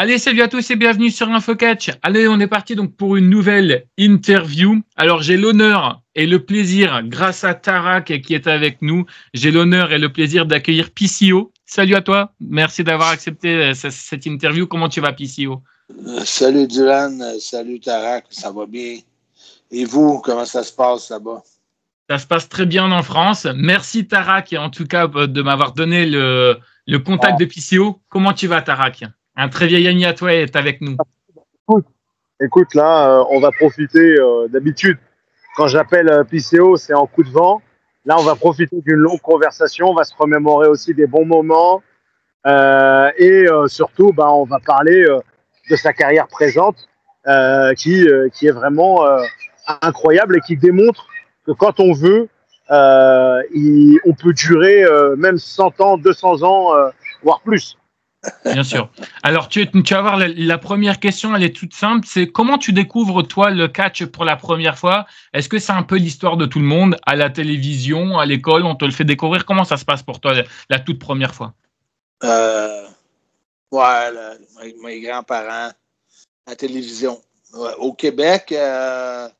Allez, salut à tous et bienvenue sur InfoCatch. Allez, on est parti donc pour une nouvelle interview. Alors, j'ai l'honneur et le plaisir, grâce à Tarak qui est avec nous, j'ai l'honneur et le plaisir d'accueillir PCO. Salut à toi. Merci d'avoir accepté cette interview. Comment tu vas, PCO? Salut Dylan, salut Tarak, ça va bien? Et vous, comment ça se passe là-bas? Ça se passe très bien en France. Merci Tarak, en tout cas, de m'avoir donné le contact de PCO. Comment tu vas, Tarak? Un très vieil ami à toi est avec nous. Écoute, là, on va profiter d'habitude. Quand j'appelle PCO, c'est en coup de vent. Là, on va profiter d'une longue conversation. On va se remémorer aussi des bons moments. Et surtout, on va parler de sa carrière présente qui est vraiment incroyable et qui démontre que quand on veut, on peut durer même 100 ans, 200 ans, voire plus. Bien sûr. Alors, tu vas voir, la première question, elle est toute simple. C'est comment tu découvres, toi, le catch pour la première fois? Est-ce que c'est un peu l'histoire de tout le monde? À la télévision, à l'école, on te le fait découvrir? Comment ça se passe pour toi, la toute première fois? Mes grands-parents, à la télévision. Ouais, au Québec, dans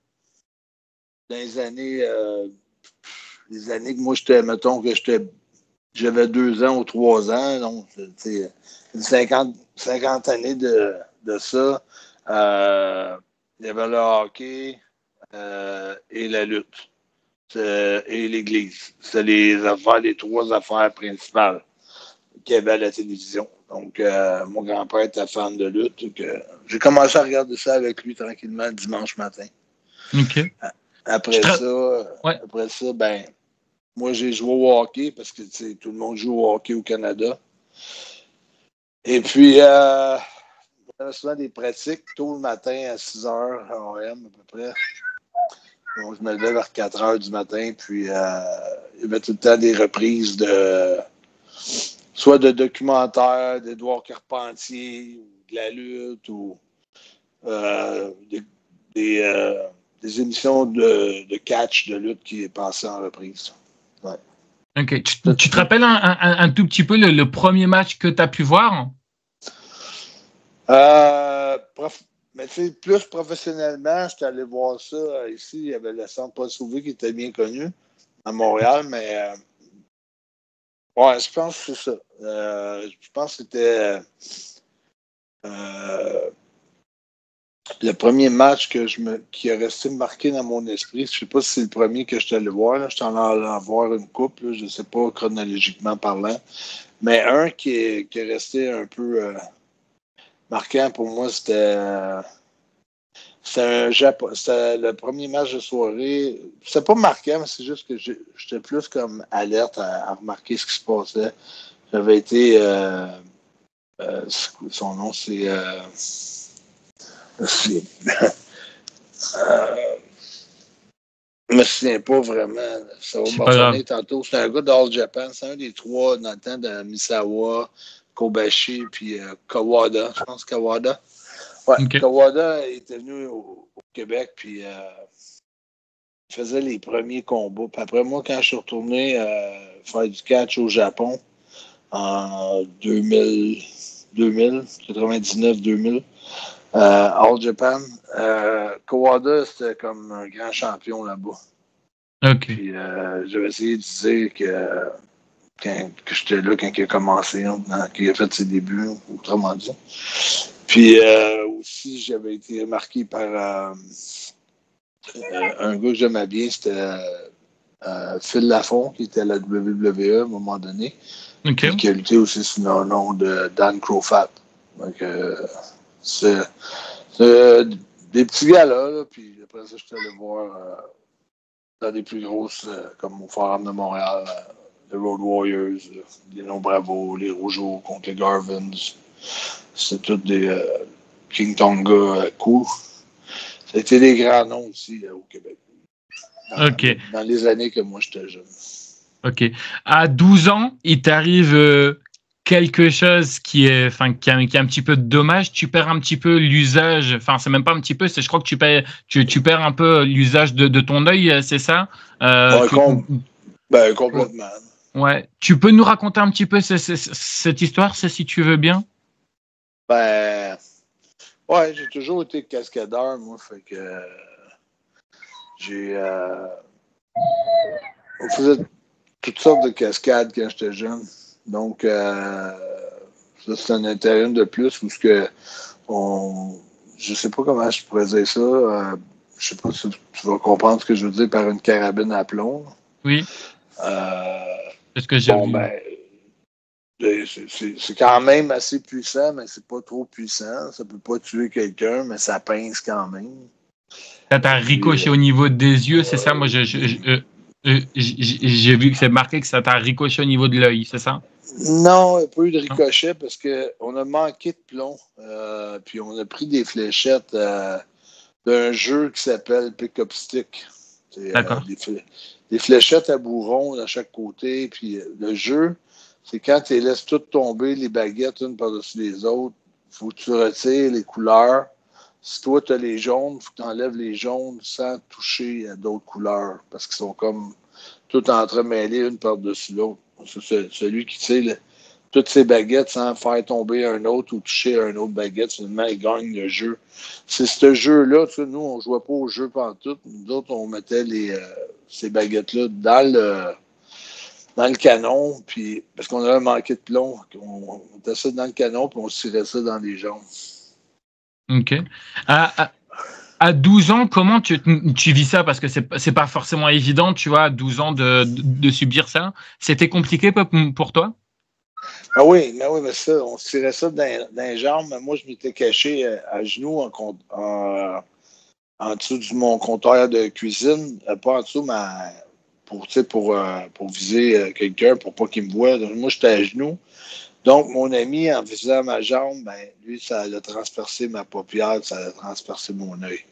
les années que moi, mettons que j'avais 2 ans ou 3 ans, donc, c'est 50 années de ça. Il y avait le hockey et la lutte et l'Église. C'est les 3 affaires principales qu'il y avait à la télévision. Donc, mon grand-père était fan de lutte. Donc, j'ai commencé à regarder ça avec lui tranquillement le dimanche matin. OK. Après ça, moi, j'ai joué au hockey parce que tout le monde joue au hockey au Canada. Et puis, il y avait souvent des pratiques tôt le matin à 6 h AM à peu près. Donc, je me levais vers 4 h du matin. Puis, il y avait tout le temps des reprises soit de documentaires d'Édouard Carpentier, ou de la lutte, ou des émissions de catch, de lutte qui passaient en reprise. Ouais. OK. Tu te rappelles un tout petit peu le premier match que tu as pu voir? Mais plus professionnellement, j'étais allé voir ça ici. Il y avait le Centre Paul Sauvé qui était bien connu à Montréal, mais ouais, je pense que c'est ça. Je pense que c'était le premier match qui est resté marqué dans mon esprit. Je ne sais pas si c'est le premier que je suis allé voir. Là. Je suis allé en voir une couple, là. Je ne sais pas chronologiquement parlant. Mais un qui est resté un peu marquant pour moi, c'était le premier match de soirée. C'était pas marquant, mais c'est juste que j'étais plus comme alerte à remarquer ce qui se passait. J'avais été son nom, c'est je me souviens pas vraiment. Ça va me revenir tantôt. C'est un gars d'All Japan. C'est un des 3 dans le temps de Misawa, Kobashi puis Kawada. Je pense Kawada. Ouais, okay. Kawada était venu au Québec puis il faisait les premiers combats. Puis après moi, quand je suis retourné faire du catch au Japon en 99-2000, All Japan, Kawada, c'était comme un grand champion là-bas. OK. Puis j'avais essayé de dire que j'étais là quand il a commencé, qu'il a fait ses débuts, autrement dit. Puis aussi, j'avais été marqué par un gars que j'aimais bien, c'était Phil Lafont, qui était à la WWE à un moment donné. Okay. Puis qui a lutté aussi sous le nom de Dan Crofat. Donc, c'est des petits gars-là, là, puis après ça, je suis allé voir dans des plus grosses, comme au Forum de Montréal, les Road Warriors, les Non Bravo, les Rougeaux contre les Garvins. C'est tous des King Tonga cool. Ça a été des grands noms aussi au Québec. Dans les années que moi, j'étais jeune. OK. À 12 ans, il t'arrive quelque chose qui est un petit peu dommage. Tu perds un petit peu l'usage. Enfin, c'est même pas un petit peu. Je crois que tu perds un peu l'usage de ton œil, c'est ça? Complètement. Ouais. Tu peux nous raconter un petit peu cette histoire, si tu veux bien? Ben, ouais, j'ai toujours été cascadeur, moi, fait que on faisait toutes sortes de cascades quand j'étais jeune. Donc, ça, c'est un intérêt de plus où ce que je sais pas comment je pourrais dire ça. Je sais pas si tu vas comprendre ce que je veux dire par une carabine à plomb. Oui. C'est ce que j'ai vu. Ben, c'est quand même assez puissant, mais c'est pas trop puissant. Ça peut pas tuer quelqu'un, mais ça pince quand même. Ça t'a ricoché au niveau des yeux, c'est ça? Moi, j'ai vu que c'est marqué que ça t'a ricoché au niveau de l'œil, c'est ça? Non, il n'y a pas eu de ricochet parce qu'on a manqué de plomb. Puis on a pris des fléchettes d'un jeu qui s'appelle Pick-up Stick. C'est des fléchettes à bourron à chaque côté. Puis le jeu, c'est quand tu laisses toutes tomber les baguettes une par-dessus les autres, il faut que tu retires les couleurs. Si toi, tu as les jaunes, il faut que tu enlèves les jaunes sans toucher à d'autres couleurs parce qu'ils sont comme tout entremêlés une par-dessus l'autre. C'est celui qui tire toutes ses baguettes sans faire tomber un autre ou toucher un autre baguette, finalement, il gagne le jeu. C'est ce jeu-là, nous, on ne jouait pas au jeu pantoute. Nous autres, on mettait ces baguettes-là dans le canon, puis parce qu'on avait manqué de plomb. On mettait ça dans le canon, puis on tirait ça dans les jambes. OK. À 12 ans, comment tu vis ça? Parce que c'est pas forcément évident, tu vois, à 12 ans de subir ça. C'était compliqué pour toi? Ah oui, mais ça, on se tirait ça dans les jambes. Mais moi, je m'étais caché à genoux en dessous de mon comptoir de cuisine. Pas en dessous, mais pour viser quelqu'un, pour pas qu'il me voie. Donc, moi, j'étais à genoux. Donc, mon ami, en visant ma jambe, ben, lui, ça a transpercé ma paupière, ça a transpercé mon œil.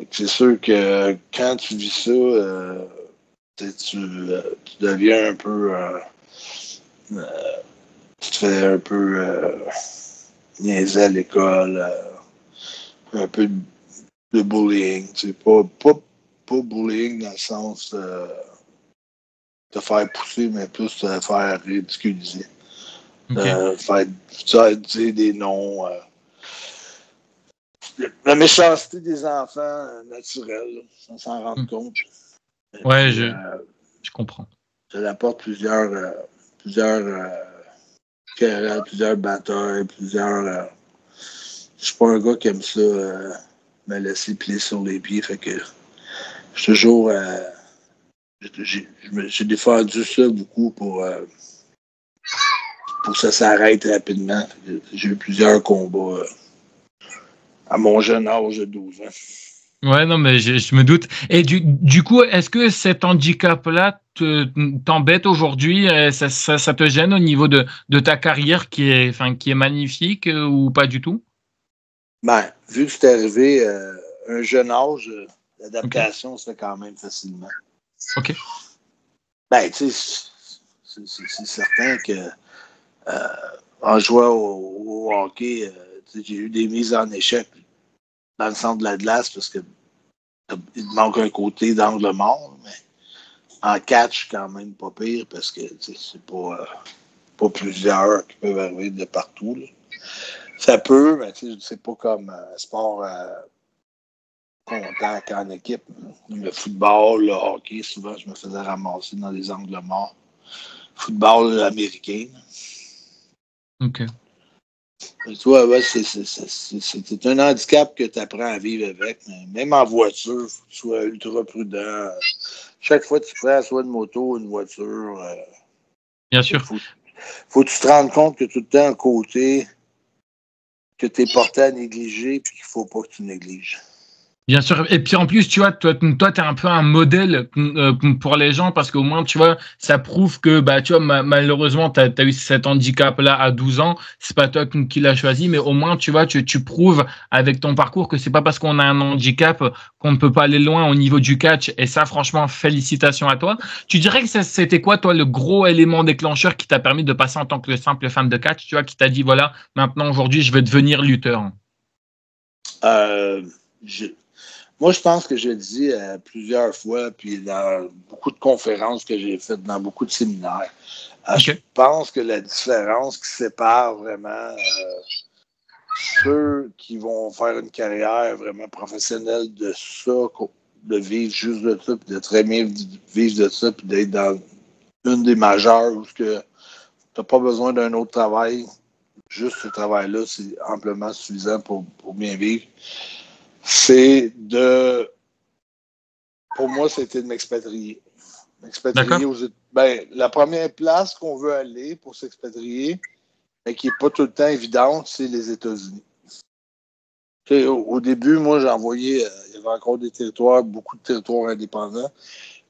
C'est sûr que quand tu vis ça, tu deviens un peu... tu te fais un peu niaiser à l'école, un peu de bullying. Pas bullying dans le sens de te faire pousser, mais plus te faire ridiculiser. Faire dire des noms. La méchanceté des enfants naturels, sans s'en rendre compte. Ouais, puis, je comprends. Ça apporte plusieurs querelles, plusieurs batailles, je suis pas un gars qui aime ça me laisser plier sur les pieds, fait que je suis toujours j'ai défendu ça beaucoup pour que ça s'arrête rapidement. J'ai eu plusieurs combats à mon jeune âge de 12 ans. Ouais, non, mais je me doute. Et du coup, est-ce que cet handicap-là t'embête aujourd'hui? Ça te gêne au niveau de ta carrière qui est magnifique ou pas du tout? Ben, vu que c'est arrivé à un jeune âge, l'adaptation se fait quand même facilement. OK. Ben, tu sais, c'est certain que en jouant au hockey, j'ai eu des mises en échec dans le centre de la glace parce que il manque un côté d'angle mort, mais en catch, quand même pas pire parce que c'est pas plusieurs qui peuvent arriver de partout. Là. Ça peut, mais c'est pas comme un sport contact en équipe. Le football, le hockey, souvent je me faisais ramasser dans les angles morts. Football américain. OK. Tu vois, ouais, c'est un handicap que tu apprends à vivre avec. Mais même en voiture, il faut que tu sois ultra prudent. Chaque fois que tu prends soit une moto ou une voiture, bien sûr. Faut que tu te rendes compte que tout le temps, un côté que tu es porté à négliger puis qu'il ne faut pas que tu négliges. Bien sûr. Et puis en plus, tu vois, toi tu es un peu un modèle pour les gens parce qu'au moins, tu vois, ça prouve que, bah, tu vois, malheureusement, tu as eu cet handicap-là à 12 ans. C'est pas toi qui l'as choisi, mais au moins, tu vois, tu prouves avec ton parcours que c'est pas parce qu'on a un handicap qu'on ne peut pas aller loin au niveau du catch. Et ça, franchement, félicitations à toi. Tu dirais que c'était quoi, toi, le gros élément déclencheur qui t'a permis de passer en tant que simple fan de catch, tu vois, qui t'a dit, voilà, maintenant, aujourd'hui, je vais devenir lutteur? Moi, je pense que je le dis plusieurs fois, puis dans beaucoup de conférences que j'ai faites, dans beaucoup de séminaires. Okay. Je pense que la différence qui sépare vraiment ceux qui vont faire une carrière vraiment professionnelle de ça, de vivre juste de ça, puis de très bien vivre de ça, puis d'être dans une des majeures où tu n'as pas besoin d'un autre travail. Juste ce travail-là, c'est amplement suffisant pour bien vivre. C'est de... Pour moi, c'était de m'expatrier. M'expatrier aux États-Unis. Ben, la première place qu'on veut aller pour s'expatrier, mais qui n'est pas tout le temps évidente, c'est les États-Unis. Au début, moi, j'envoyais, il y avait encore des territoires, beaucoup de territoires indépendants.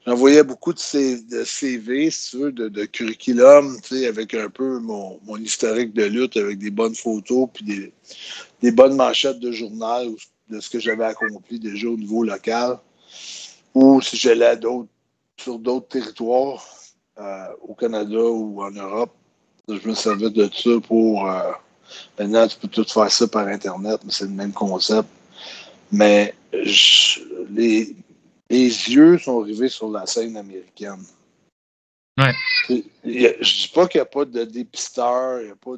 J'envoyais beaucoup de CV, si tu veux, de curriculum, avec un peu mon historique de lutte, avec des bonnes photos, puis des bonnes manchettes de journal de ce que j'avais accompli déjà au niveau local. Ou si j'allais sur d'autres territoires, au Canada ou en Europe, je me servais de ça pour... maintenant, tu peux tout faire ça par Internet, mais c'est le même concept. Mais les yeux sont rivés sur la scène américaine. Ouais. Je ne dis pas qu'il n'y a pas de dépisteur, il n'y a pas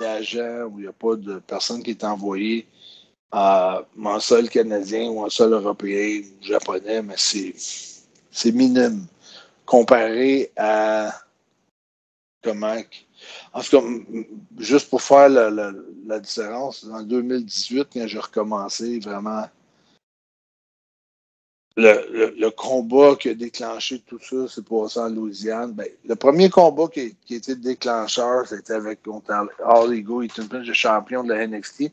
d'agent ou il n'y a pas de personne qui est envoyée en sol canadien ou en sol européen ou japonais, mais c'est minime comparé à comment... En tout cas, juste pour faire la différence, en 2018, quand j'ai recommencé vraiment le combat qui a déclenché tout ça, c'est passé en Louisiane. Ben, le premier combat qui était déclencheur, c'était avec contre All Ego, Ethan Page, le champion de la NXT.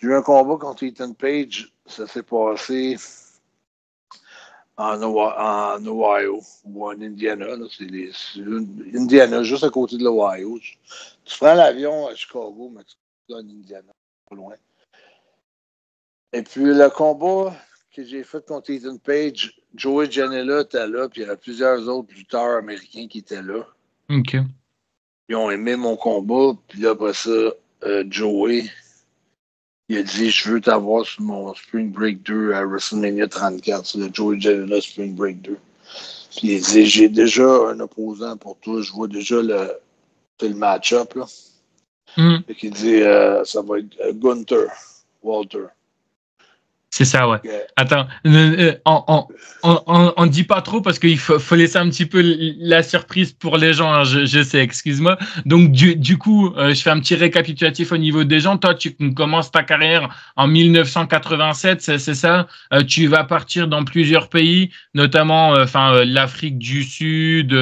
J'ai eu un combat contre Ethan Page, ça s'est passé en Ohio ou en Indiana. Là, c'est Indiana, juste à côté de l'Ohio. Tu prends l'avion à Chicago, mais tu vas en Indiana, pas loin. Et puis le combat que j'ai fait contre Ethan Page, Joey Janela était là, puis il y avait plusieurs autres lutteurs américains qui étaient là. OK. Ils ont aimé mon combat, puis là, après ça, Joey, il a dit, je veux t'avoir sur mon Spring Break 2 à WrestleMania 34, c'est le Joey Janela Spring Break 2. Puis il dit, j'ai déjà un opposant pour toi, je vois déjà le match-up, là. Fait qu'il dit, ça va être Gunther, Walter. C'est ça, ouais. Yeah. Attends, on dit pas trop parce qu'il faut laisser un petit peu la surprise pour les gens, hein, je sais, excuse-moi. Donc, du coup, je fais un petit récapitulatif au niveau des gens. Toi, tu commences ta carrière en 1987, c'est ça? Tu vas partir dans plusieurs pays, notamment l'Afrique du Sud,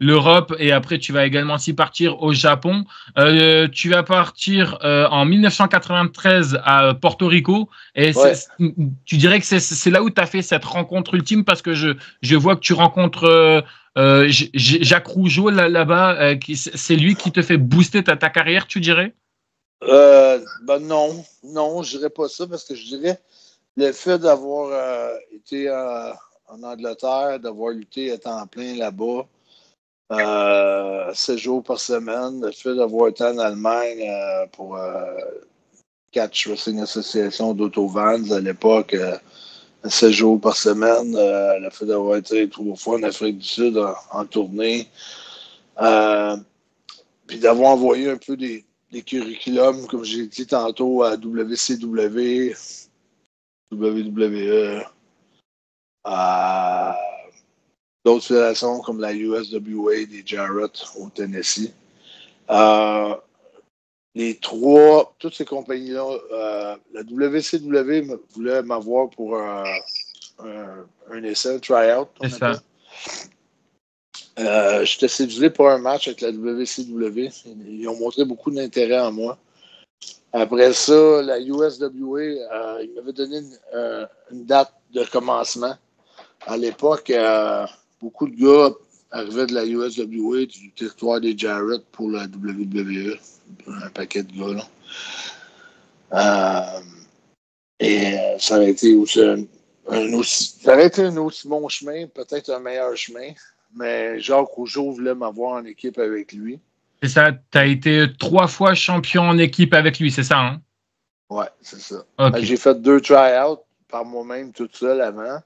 l'Europe, et après, tu vas également aussi partir au Japon. Tu vas partir en 1993 à Porto Rico. Et tu dirais que c'est là où tu as fait cette rencontre ultime parce que je vois que tu rencontres Jacques Rougeau là-bas. C'est lui qui te fait booster ta carrière, tu dirais? Non, je dirais pas ça parce que je dirais le fait d'avoir été en Angleterre, d'avoir lutté à temps plein là-bas, 7 jours par semaine, le fait d'avoir été en Allemagne pour Catch Wrestling Association d'Autovans à l'époque, 7 jours par semaine, le fait d'avoir été 3 fois en Afrique du Sud en tournée, puis d'avoir envoyé un peu des curriculums, comme j'ai dit tantôt, à WCW, WWE, à d'autres fédérations comme la USWA des Jarrett au Tennessee. Les trois, toutes ces compagnies-là, la WCW voulait m'avoir pour un essai, un try-out. C'est ça. J'étais séduit pour un match avec la WCW. Ils ont montré beaucoup d'intérêt en moi. Après ça, la USWA, ils m'avaient donné une date de commencement. À l'époque, beaucoup de gars arrivaient de la USWA, du territoire des Jarrett pour la WWE. Un paquet de gars, là. Ça aurait été aussi un aussi bon chemin, peut-être un meilleur chemin. Mais Jacques Rougeau voulait m'avoir en équipe avec lui. C'est ça, tu as été 3 fois champion en équipe avec lui, c'est ça, hein? Ouais, c'est ça. Okay. J'ai fait 2 try-outs par moi-même toute seule avant.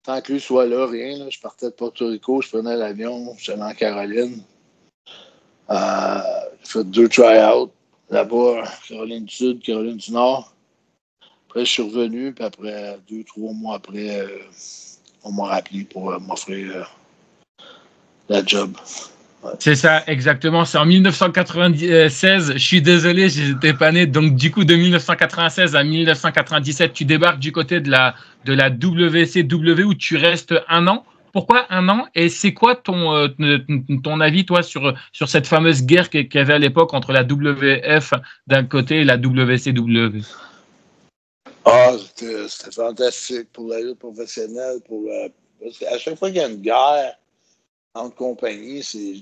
Tant que lui soit là, rien. Là. Je partais de Porto Rico, je prenais l'avion, j'allais en Caroline. J'ai fait 2 try-outs. là-bas, Caroline du Sud, Caroline du Nord. Après, je suis revenu, puis après, 2-3 mois après, on m'a rappelé pour m'offrir la job. Ouais. C'est ça, exactement. C'est en 1996. Je suis désolé, j'étais pas né. Donc, du coup, de 1996 à 1997, tu débarques du côté de la WCW où tu restes 1 an. Pourquoi 1 an? Et c'est quoi ton avis, toi, sur cette fameuse guerre qu'il y avait à l'époque entre la WF d'un côté et la WCW? Ah, c'était fantastique pour la lutte professionnelle. Parce qu'à chaque fois qu'il y a une guerre entre compagnies, c'est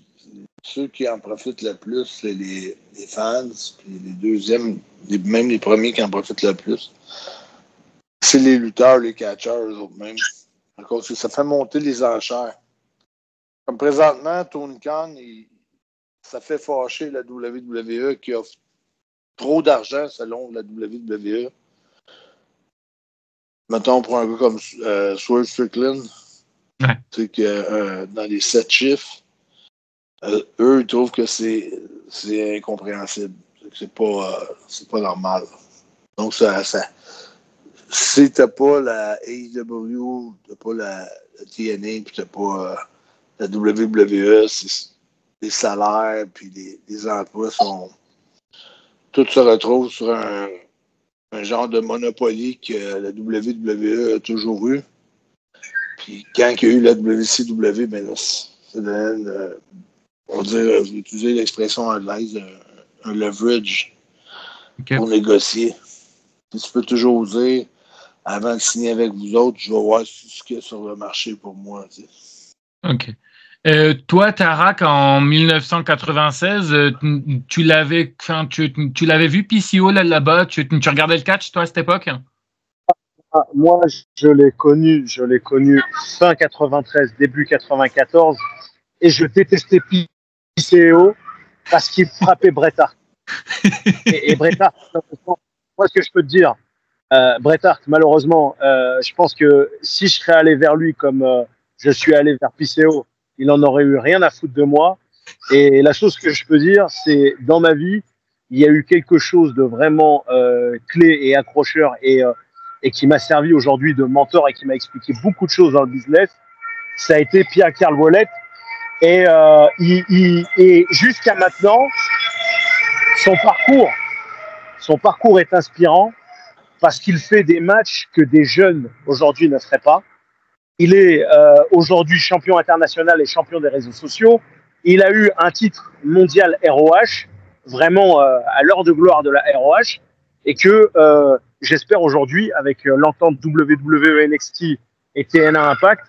ceux qui en profitent le plus, c'est les fans, puis les deuxièmes, même les premiers qui en profitent le plus, c'est les lutteurs, les catcheurs, eux autres mêmes. Encore, ça fait monter les enchères. Comme présentement, Tony Khan, ça fait fâcher la WWE qui offre trop d'argent selon la WWE. Mettons, pour un gars comme Swerve Strickland, Ouais. Tu sais que dans les 7 chiffres, eux, ils trouvent que c'est incompréhensible. C'est pas normal. Donc, si t'as pas la AEW, t'as pas la TNA, puis t'as pas la WWE, les salaires, puis les emplois sont... Tout se retrouve sur un genre de monopoly que la WWE a toujours eu. Puis quand il y a eu la WCW, ben là, c'est on va dire, je vais utiliser l'expression anglaise, un leverage pour négocier. Puis tu peux toujours dire, avant de signer avec vous autres, je vais voir ce qu'il y a sur le marché pour moi. Tu sais. OK. Toi, Tarak, en 1996, tu l'avais vu PCO là-bas, tu regardais le catch, toi, à cette époque? Moi, je l'ai connu fin 93, début 94, et je détestais PCO parce qu'il frappait Bret Hart. et Bret Hart, moi, ce que je peux te dire, Bret Hart, malheureusement, je pense que si je serais allé vers lui comme je suis allé vers PCO, il en aurait eu rien à foutre de moi. Et la chose que je peux dire, c'est dans ma vie, il y a eu quelque chose de vraiment clé et accrocheur et qui m'a servi aujourd'hui de mentor et qui m'a expliqué beaucoup de choses dans le business. Ça a été Pierre-Carl Ouellet. Et jusqu'à maintenant, son parcours est inspirant parce qu'il fait des matchs que des jeunes aujourd'hui ne feraient pas. Il est aujourd'hui champion international et champion des réseaux sociaux. Il a eu un titre mondial ROH, vraiment à l'heure de gloire de la ROH, et que j'espère aujourd'hui, avec l'entente WWE NXT et TNA Impact,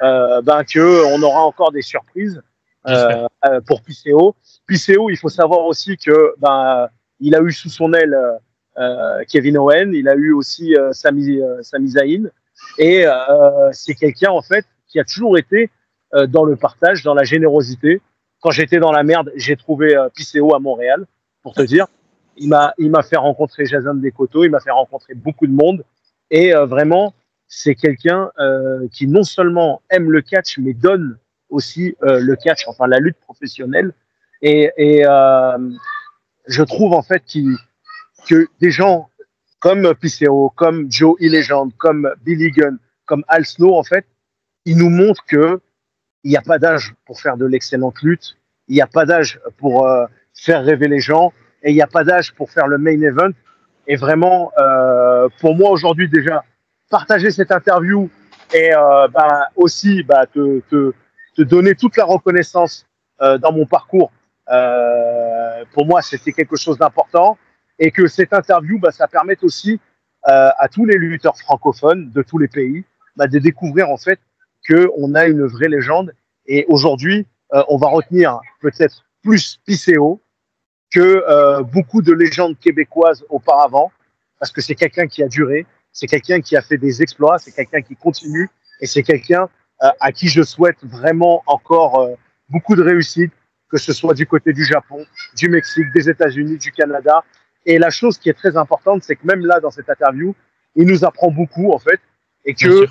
qu'on aura encore des surprises pour PCO. PCO, il faut savoir aussi que il a eu sous son aile Kevin Owen, il a eu aussi Sami Zayn, et c'est quelqu'un en fait qui a toujours été dans le partage, dans la générosité. Quand j'étais dans la merde, j'ai trouvé PCO à Montréal, pour te dire. Il m'a fait rencontrer Jason Decoto, il m'a fait rencontrer beaucoup de monde, et vraiment, c'est quelqu'un qui non seulement aime le catch, mais donne aussi le catch, enfin la lutte professionnelle. Et je trouve en fait que des gens comme PCO, comme Joe E-Legend, comme Billy Gunn, comme Al Snow, en fait, ils nous montrent que il n'y a pas d'âge pour faire de l'excellente lutte, il n'y a pas d'âge pour faire rêver les gens, et il n'y a pas d'âge pour faire le main event. Et vraiment, pour moi aujourd'hui déjà, partager cette interview et aussi te donner toute la reconnaissance dans mon parcours, pour moi c'était quelque chose d'important, et que cette interview, ça permette aussi à tous les lutteurs francophones de tous les pays de découvrir en fait qu'on a une vraie légende. Et aujourd'hui, on va retenir peut-être plus PCO que beaucoup de légendes québécoises auparavant, parce que c'est quelqu'un qui a duré, c'est quelqu'un qui a fait des exploits, c'est quelqu'un qui continue, et c'est quelqu'un à qui je souhaite vraiment encore beaucoup de réussite, que ce soit du côté du Japon, du Mexique, des États-Unis, du Canada. Et la chose qui est très importante, c'est que même là, dans cette interview, il nous apprend beaucoup, en fait, et que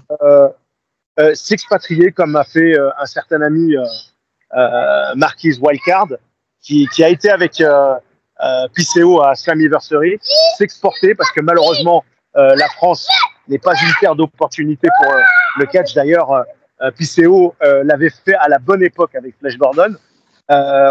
s'expatrier, comme a fait un certain ami Marquise Wildcard, qui a été avec PCO à Slammiversary, s'exporter parce que malheureusement la France n'est pas une terre d'opportunités pour le catch. D'ailleurs, PCO l'avait fait à la bonne époque avec Flash Gordon.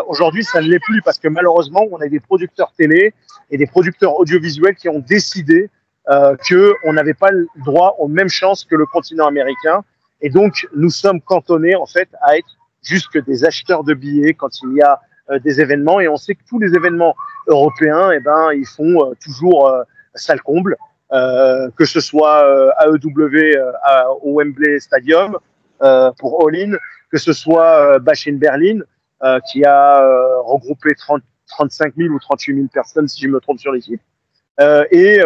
Aujourd'hui, ça ne l'est plus parce que malheureusement, on a des producteurs télé et des producteurs audiovisuels qui ont décidé qu'on n'avait pas le droit aux mêmes chances que le continent américain. Et donc, nous sommes cantonnés en fait à être juste que des acheteurs de billets quand il y a des événements. Et on sait que tous les événements européens, eh ben, ils font toujours salle comble, que ce soit AEW au Wembley Stadium pour All In, que ce soit Bash in Berlin, qui a regroupé 35 000 ou 38 000 personnes, si je me trompe sur l'équipe, et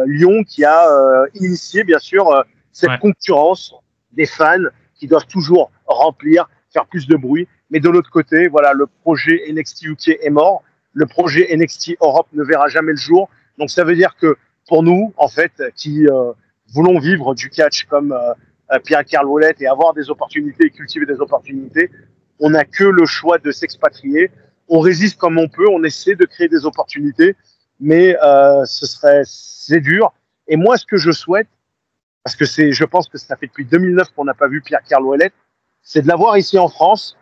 Lyon, qui a initié, bien sûr, cette concurrence des fans qui doivent toujours remplir, faire plus de bruit. Mais de l'autre côté, voilà, le projet NXT UK est mort. Le projet NXT Europe ne verra jamais le jour. Donc, ça veut dire que pour nous, en fait, qui voulons vivre du catch comme Pierre-Carl Ouellet et avoir des opportunités et cultiver des opportunités, on n'a que le choix de s'expatrier. On résiste comme on peut, on essaie de créer des opportunités, mais c'est dur. Et moi, ce que je souhaite, parce que je pense que ça fait depuis 2009 qu'on n'a pas vu Pierre-Carl Ouellet, c'est de l'avoir ici en France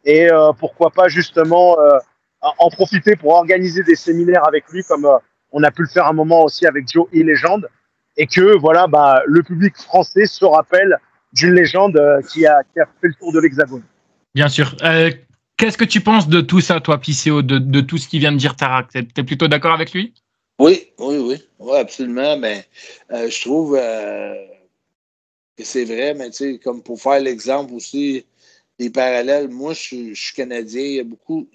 et pourquoi pas justement en profiter pour organiser des séminaires avec lui, comme on a pu le faire un moment aussi avec Joe E. Legend, et que voilà, le public français se rappelle d'une légende qui a fait le tour de l'Hexagone. Bien sûr. Qu'est-ce que tu penses de tout ça, toi, PCO, de tout ce qu'il vient de dire Tarak? T'es plutôt d'accord avec lui? Oui, absolument. Mais je trouve que c'est vrai, mais tu sais, comme pour faire l'exemple aussi, les parallèles, moi, je suis Canadien, il y a beaucoup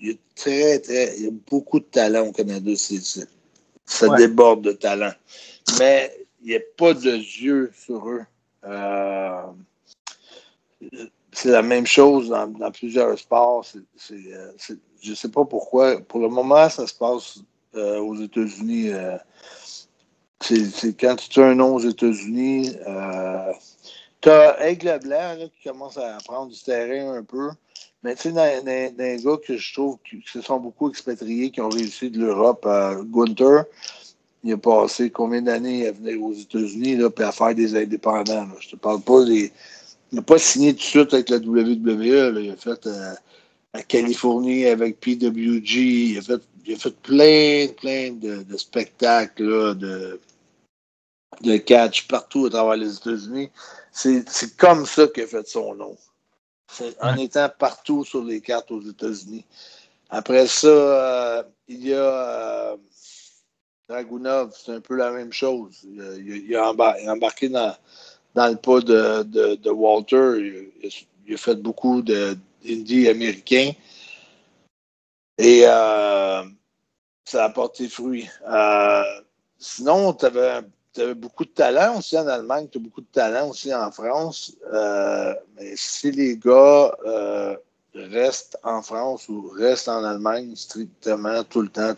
de talent au Canada. Ça déborde de talent. Mais il n'y a pas de yeux sur eux. C'est la même chose dans plusieurs sports. Je ne sais pas pourquoi. Pour le moment, ça se passe aux États-Unis. C'est quand tu as un nom aux États-Unis, tu as Aigle Leblanc là, qui commence à prendre du terrain un peu. Mais tu sais, dans les gars que je trouve qui se sont beaucoup expatriés, qui ont réussi de l'Europe, Gunther, il a passé combien d'années à venir aux États-Unis là, puis à faire des indépendants. Là. Je te parle pas il n'a pas signé tout de suite avec la WWE. Là. Il a fait à Californie avec PWG. Il a fait plein de spectacles là, de catch partout à travers les États-Unis. C'est comme ça qu'il a fait son nom. En étant partout sur les cartes aux États-Unis. Après ça, il y a Dragunov, c'est un peu la même chose. Il a embarqué dans le pas de Walter. Il a fait beaucoup d'indie américains. Et ça a porté fruit. Sinon, tu avais beaucoup de talent aussi en Allemagne, tu as beaucoup de talent aussi en France. Mais si les gars restent en France ou restent en Allemagne strictement tout le temps,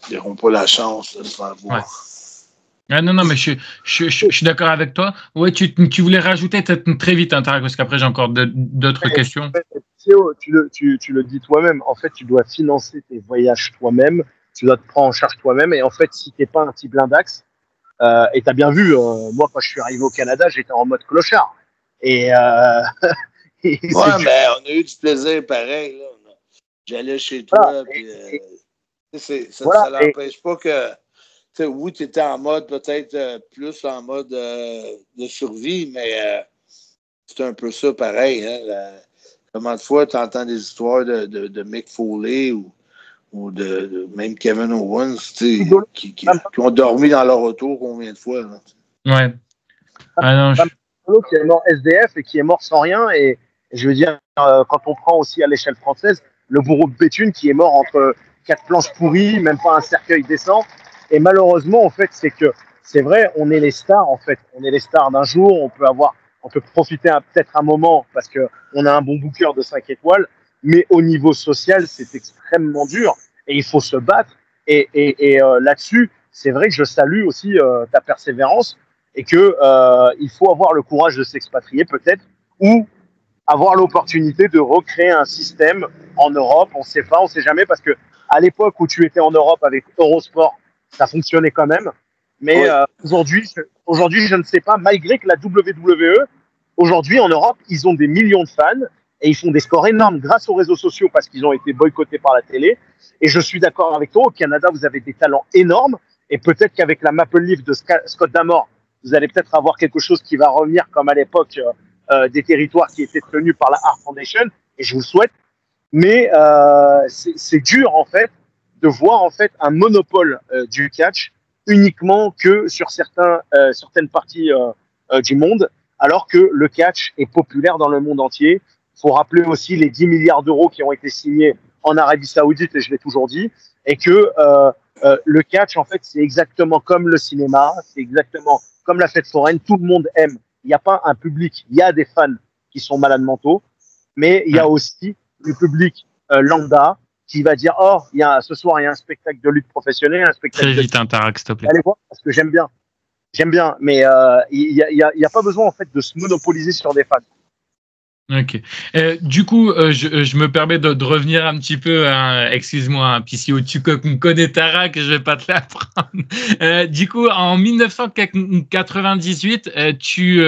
ils n'auront pas la chance de se faire voir. Ouais. Ah non, mais je suis d'accord avec toi. Ouais, tu voulais rajouter très vite, hein, Tarak, parce qu'après j'ai encore d'autres questions. Tu le dis toi-même. En fait, tu dois financer tes voyages toi-même. Tu dois te prendre en charge toi-même. Et en fait, si tu n'es pas un petit blindax, et tu as bien vu, moi, quand je suis arrivé au Canada, j'étais en mode clochard. Et, mais on a eu du plaisir pareil. Là. J'allais chez toi. Ça n'empêche pas que. Oui, tu étais en mode peut-être plus en mode de survie, mais c'est un peu ça pareil. Hein, comment de fois tu entends des histoires de Mick Foley ou de même Kevin Owens qui ont dormi dans leur auto combien de fois? Là? Ouais. Qui est mort SDF et qui est mort sans rien. Et je veux dire, quand on prend aussi à l'échelle française, le bourreau de Béthune qui est mort entre 4 planches pourries, même pas un cercueil décent. Et malheureusement, en fait, c'est vrai, on est les stars, en fait. On est les stars d'un jour, on peut profiter peut-être un moment parce qu'on a un bon booker de 5 étoiles, mais au niveau social, c'est extrêmement dur et il faut se battre. Et là-dessus, c'est vrai que je salue aussi ta persévérance et que il faut avoir le courage de s'expatrier peut-être ou avoir l'opportunité de recréer un système en Europe. On ne sait jamais, parce que à l'époque où tu étais en Europe avec Eurosport, ça fonctionnait quand même. Mais Oui. aujourd'hui, je ne sais pas, malgré que la WWE, aujourd'hui en Europe, ils ont des millions de fans et ils font des scores énormes grâce aux réseaux sociaux parce qu'ils ont été boycottés par la télé. Et je suis d'accord avec toi, au Canada, vous avez des talents énormes et peut-être qu'avec la Maple Leaf de Scott D'Amore, vous allez peut-être avoir quelque chose qui va revenir comme à l'époque des territoires qui étaient tenus par la Hart Foundation, et je vous le souhaite. Mais c'est dur en fait de voir en fait un monopole du catch uniquement que sur certaines parties du monde, alors que le catch est populaire dans le monde entier. Il faut rappeler aussi les 10 milliards d'euros qui ont été signés en Arabie Saoudite, et je l'ai toujours dit, et que le catch, en fait, c'est exactement comme le cinéma, c'est exactement comme la fête foraine, tout le monde aime. Il n'y a pas un public, il y a des fans qui sont malades mentaux, mais il y a aussi le public lambda qui va dire, oh, ce soir, il y a un spectacle de lutte professionnelle, un spectacle Très vite, Interact, s'il te plaît. Allez voir, parce que j'aime bien. Mais il y a pas besoin, en fait, de se monopoliser sur des fans. Ok. Du coup, je me permets de revenir un petit peu, hein, excuse-moi, hein, puis si tu connais Tarak, je vais pas te l'apprendre. Du coup, en 1998, tu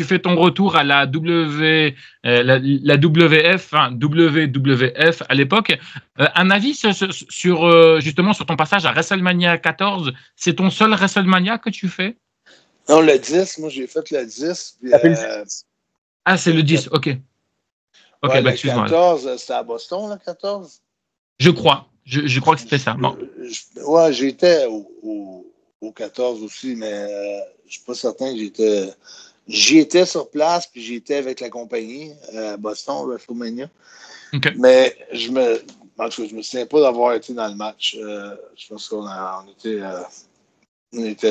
fais ton retour à la la WF, enfin WWF à l'époque. Un avis sur justement sur ton passage à WrestleMania 14, c'est ton seul WrestleMania que tu fais? Non, le 10, moi j'ai fait le 10. Puis, ah, c'est le 10, ok. Ok, ouais, bah le excuse-moi. 14, c'était à Boston, le 14? Je crois. Je crois que c'était ça. Bon. Ouais, j'étais au 14 aussi, mais je suis pas certain que j'étais. J'y étais sur place, puis j'y étais avec la compagnie à Boston, WrestleMania. Okay. Mais je me souviens pas d'avoir été dans le match. Je pense qu'on était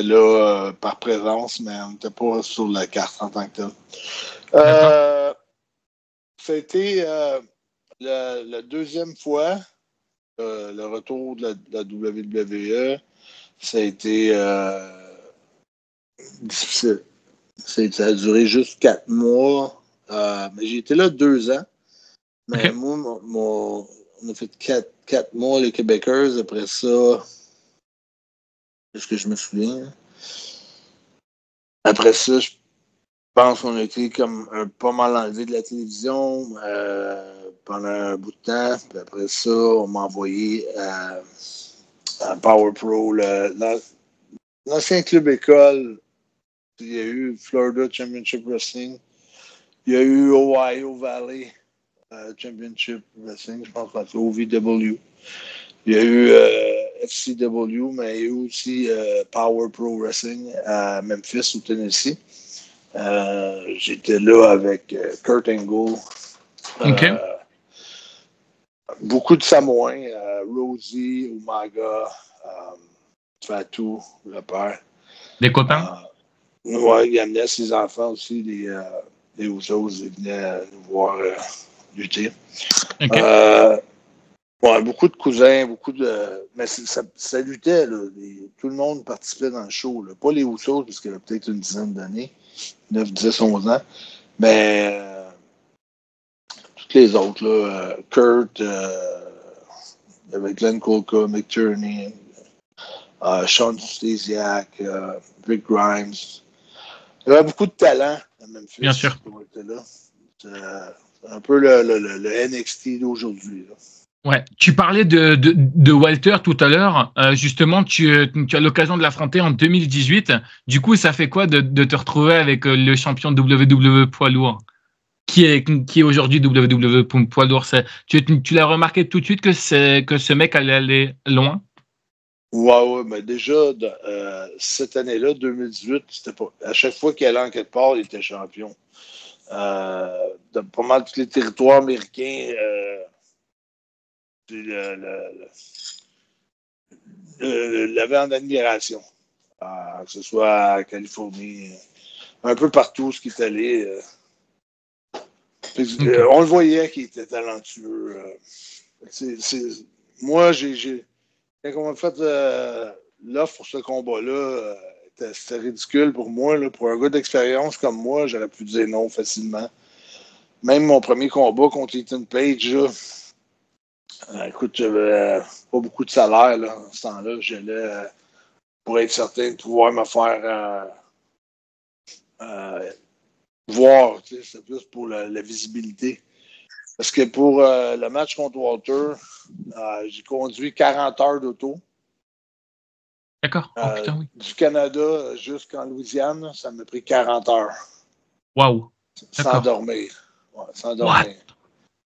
là par présence, mais on n'était pas sur la carte en tant que tel. Ça a été la deuxième fois, le retour de la WWE. Ça a été difficile. Ça a duré juste 4 mois. Mais j'ai été là 2 ans. Mais okay. moi, on a fait 4 mois, les Québécois. Après ça, est-ce que je me souviens? Après ça, je pense qu'on a été comme pas mal enlevé de la télévision pendant un bout de temps. Puis après ça, on m'a envoyé à Power Pro, l'ancien club école. Il y a eu Florida Championship Wrestling. Il y a eu Ohio Valley Championship Wrestling, je pense que c'est OVW. Il y a eu FCW, mais il y a eu aussi Power Pro Wrestling à Memphis, au Tennessee. J'étais là avec Kurt Angle. Okay. Beaucoup de Samoans, Rosie, Umaga, Fatou, le père. Des copains? Ouais, il amenait ses enfants aussi, les Usos, ils venaient nous voir lutter. Okay. Ouais, beaucoup de cousins, mais ça luttait, là. Tout le monde participait dans le show, là. Pas les Usos, parce qu'il y avait peut-être une dizaine d'années, 9, 10, 11 ans, mais toutes les autres, là, Kurt, avec Glenn Kolka, Mick Turney, Sean Stasiak, Rick Grimes. Il y avait beaucoup de talent à Memphis. Bien sûr. C'est un peu le NXT d'aujourd'hui, là. Ouais, tu parlais de Walter tout à l'heure. Justement, tu as l'occasion de l'affronter en 2018. Du coup, ça fait quoi de te retrouver avec le champion WWE poids lourd qui est aujourd'hui WWE poids lourd? Tu l'as remarqué tout de suite que ce mec allait aller loin? Ouais, mais déjà, cette année-là, 2018, c'était pas. À chaque fois qu'il allait en quelque part, il était champion. De pas mal tous les territoires américains. L'avait en admiration. Que ce soit en Californie, un peu partout ce qui est allé. Okay. On le voyait qu'il était talentueux. Moi, quand on m'a fait l'offre pour ce combat-là, c'était ridicule pour moi. Là. Pour un gars d'expérience comme moi, j'aurais pu dire non facilement. même mon premier combat contre Ethan Page, là, écoute, j'avais pas beaucoup de salaire là, à ce temps-là. J'allais pour être certain de pouvoir me faire voir. C'est plus pour la visibilité. Parce que pour le match contre Walter, j'ai conduit 40 heures d'auto. D'accord. Oh putain, oui. Du Canada jusqu'en Louisiane, ça m'a pris 40 heures. Waouh. Sans dormir. Ouais, sans dormir. What?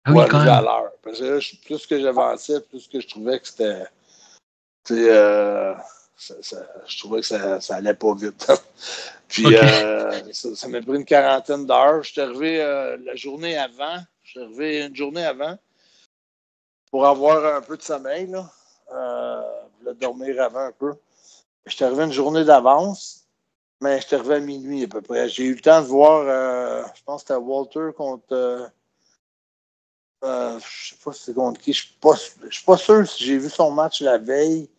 Ah Pour oui, quand arriver à même. l'heure. Parce que là, plus que j'avançais, plus que je trouvais que c'était. Je trouvais que ça allait pas vite. Puis Ok. ça m'a pris une quarantaine d'heures. Je suis arrivé la journée avant. Je suis arrivé une journée avant pour avoir un peu de sommeil. Là. Je voulais dormir avant un peu. Je suis arrivé une journée d'avance, mais je suis arrivé à minuit à peu près. J'ai eu le temps de voir, je pense que c'était Walter contre. Je ne sais pas si c'est contre qui. Je ne suis pas sûr si j'ai vu son match la veille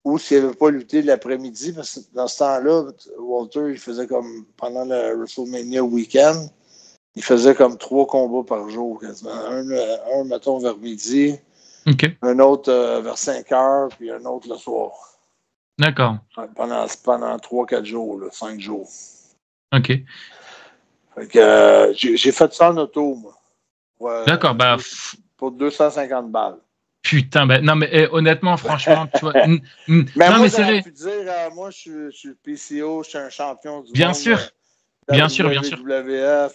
ou s'il n'avait pas lutté l'après-midi, parce que dans ce temps-là, Walter, il faisait comme pendant le WrestleMania week-end, il faisait comme 3 combats par jour quasiment. Un mettons, vers midi, Ok. un autre vers 5 heures, puis un autre le soir. D'accord. Pendant 3-4 jours, là, 5 jours. Ok. Fait que j'ai fait ça en auto, moi. D'accord. Bah, Pour 250 balles. putain. Bah, non, mais honnêtement, franchement, tu vois. Mais Non, moi, mais c'est j'aurais vrai. pu dire, moi, je suis le PCO, je suis un champion du Bien monde. sûr. Bien sûr, bien sûr. WWF,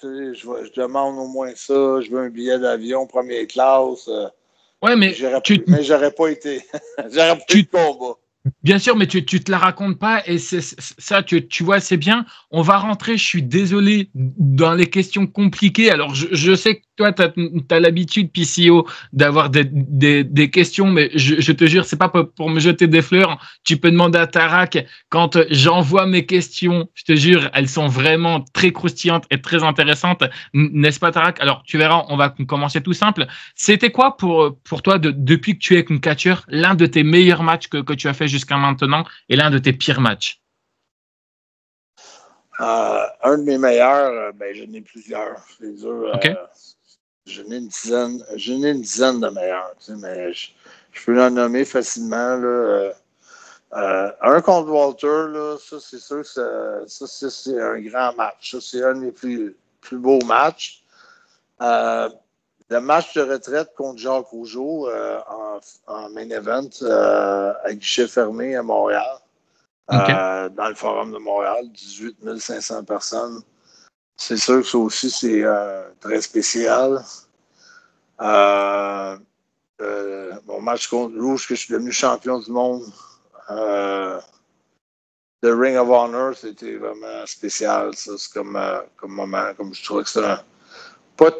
je demande au moins ça, je veux un billet d'avion première classe. Ouais, mais Mais j'aurais pas été. J'aurais pas eu de combat. bien sûr, mais tu te la racontes pas et ça, tu vois, c'est bien. On va rentrer, je suis désolé, dans les questions compliquées. Alors, je sais que toi, tu as l'habitude, PCO, d'avoir des questions, mais je te jure, c'est pas pour me jeter des fleurs. Tu peux demander à Tarak, quand j'envoie mes questions, je te jure, elles sont vraiment très croustillantes et très intéressantes. N'est-ce pas, Tarak? Alors, tu verras, on va commencer tout simple. C'était quoi pour toi, depuis que tu es un catcheur, l'un de tes meilleurs matchs que tu as fait jusqu'à maintenant et l'un de tes pires matchs? Un de mes meilleurs, j'en ai plusieurs. C'est dur. OK. J'en ai une dizaine de meilleurs. Tu sais, mais je peux en nommer facilement. Là, un contre Walter, là, ça, c'est sûr que c'est un grand match. Ça, c'est un des plus beaux matchs. Le match de retraite contre Jacques Rougeau en main event à guichet fermé à Montréal, OK. dans le Forum de Montréal, 18 500 personnes. C'est sûr que ça aussi, c'est très spécial. Mon match contre Rouge, que je suis devenu champion du monde, le Ring of Honor, c'était vraiment spécial. Ça. C'est comme moment. Comme je trouvais que c'était pas.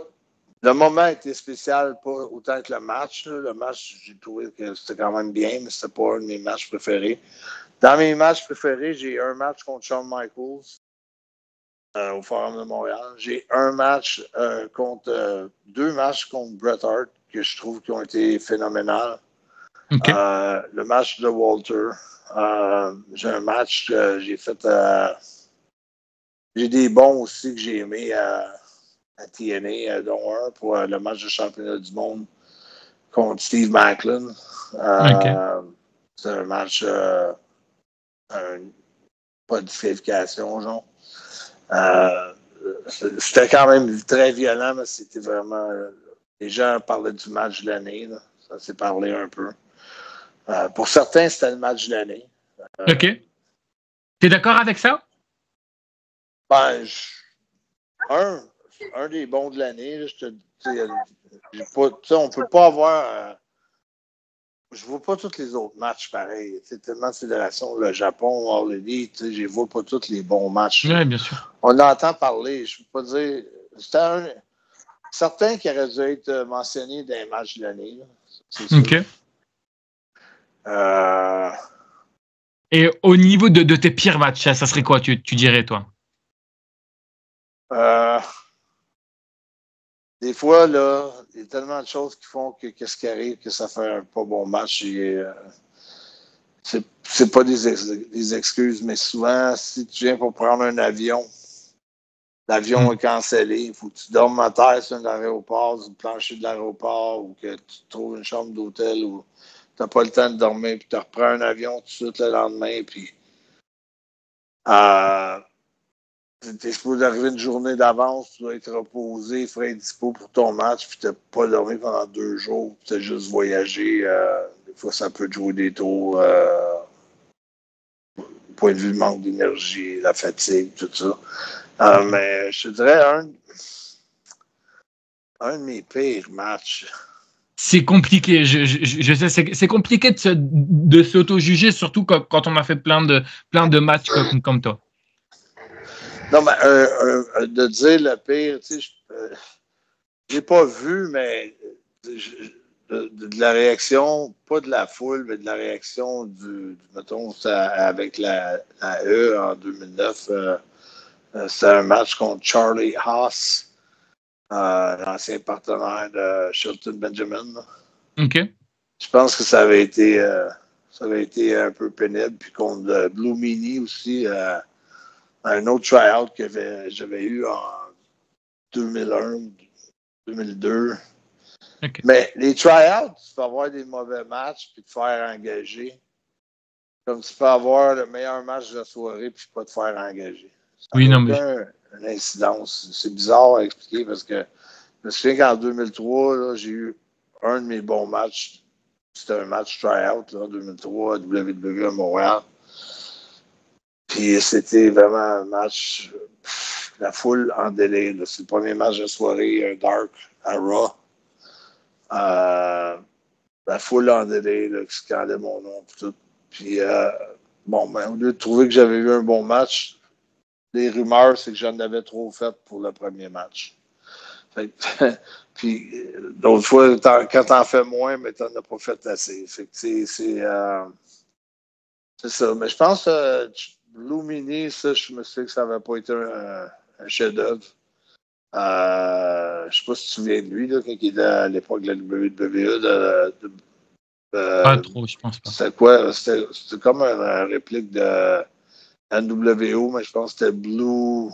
Le moment était spécial, pas autant que le match. Là. Le match, j'ai trouvé que c'était quand même bien, mais c'était pas un de mes matchs préférés. Dans mes matchs préférés, j'ai un match contre Shawn Michaels au Forum de Montréal. J'ai deux matchs contre Bret Hart que je trouve qui ont été phénoménales. OK. Le match de Walter. J'ai un match que j'ai fait. J'ai des bons aussi que j'ai aimés à TNA, dont un pour le match de championnat du monde contre Steve Macklin. OK. C'est un match pas de disqualification, genre. C'était quand même très violent, mais c'était vraiment. Les gens parlaient du match de l'année. Là. Ça s'est parlé un peu. Pour certains, c'était le match de l'année. OK. T'es d'accord avec ça? Ben, un des bons de l'année, on peut pas avoir. Je vois pas tous les autres matchs pareils. C'est tellement de fédérations, le Japon, All Elite, je vois pas tous les bons matchs. Oui, bien sûr. On entend parler, je peux pas dire. C'était certains qui auraient dû être mentionnés dans les matchs de l'année. Là. C'est sûr. OK. Et au niveau de tes pires matchs, ça serait quoi, tu dirais, toi? Des fois, là, il y a tellement de choses qui font que qu'est-ce qui arrive, que ça fait un pas bon match. C'est pas des excuses, mais souvent, si tu viens pour prendre un avion, l'avion est cancellé, il faut que tu dormes à terre sur l'aéroport, sur le plancher de l'aéroport, ou que tu trouves une chambre d'hôtel où tu n'as pas le temps de dormir, puis tu reprends un avion tout de suite le lendemain, puis tu es supposé arriver une journée d'avance, tu dois être reposé, frais et dispo pour ton match, puis tu n'as pas dormi pendant 2 jours, tu as juste voyagé. Des fois, ça peut te jouer des tours. Point de vue de manque d'énergie, la fatigue, tout ça. Mais je te dirais un de mes pires matchs. C'est compliqué, je sais, c'est compliqué de s'auto-juger, surtout quand on a fait plein de matchs comme toi. Non, mais de dire le pire, tu sais, j'ai pas vu, mais de la réaction, pas de la foule, mais de la réaction mettons, avec la E en 2009. C'était un match contre Charlie Haas, l'ancien partenaire de Shelton Benjamin. OK. Je pense que ça avait été un peu pénible. Puis contre Blue Mini aussi, un autre try-out que j'avais eu en 2001, 2002. Okay. Mais les try-outs, tu peux avoir des mauvais matchs puis te faire engager. Comme tu peux avoir le meilleur match de la soirée puis pas te faire engager. Ça n'a aucune incidence. C'est bizarre à expliquer parce que je me souviens qu'en 2003, là, j'ai eu un de mes bons matchs. C'était un match try-out en 2003 à WWE à Montréal. Puis c'était vraiment un match, la foule en délai. C'est le premier match de soirée, un dark à Raw. La foule en délai qui scandait mon nom et tout. Puis au lieu de trouver que j'avais eu un bon match, les rumeurs, c'est que j'en avais trop fait pour le premier match. Puis d'autres fois, quand t'en fais moins, mais t'en as pas fait assez. Fait que c'est ça. Mais je pense que Blue Mini, ça, je me souviens que ça n'avait pas été un chef-d'œuvre. Je sais pas si tu te souviens de lui, là, quand il était à l'époque de la WWE. Pas trop, je pense pas. C'était quoi? C'était comme une réplique de NWO, mais je pense que c'était Blue.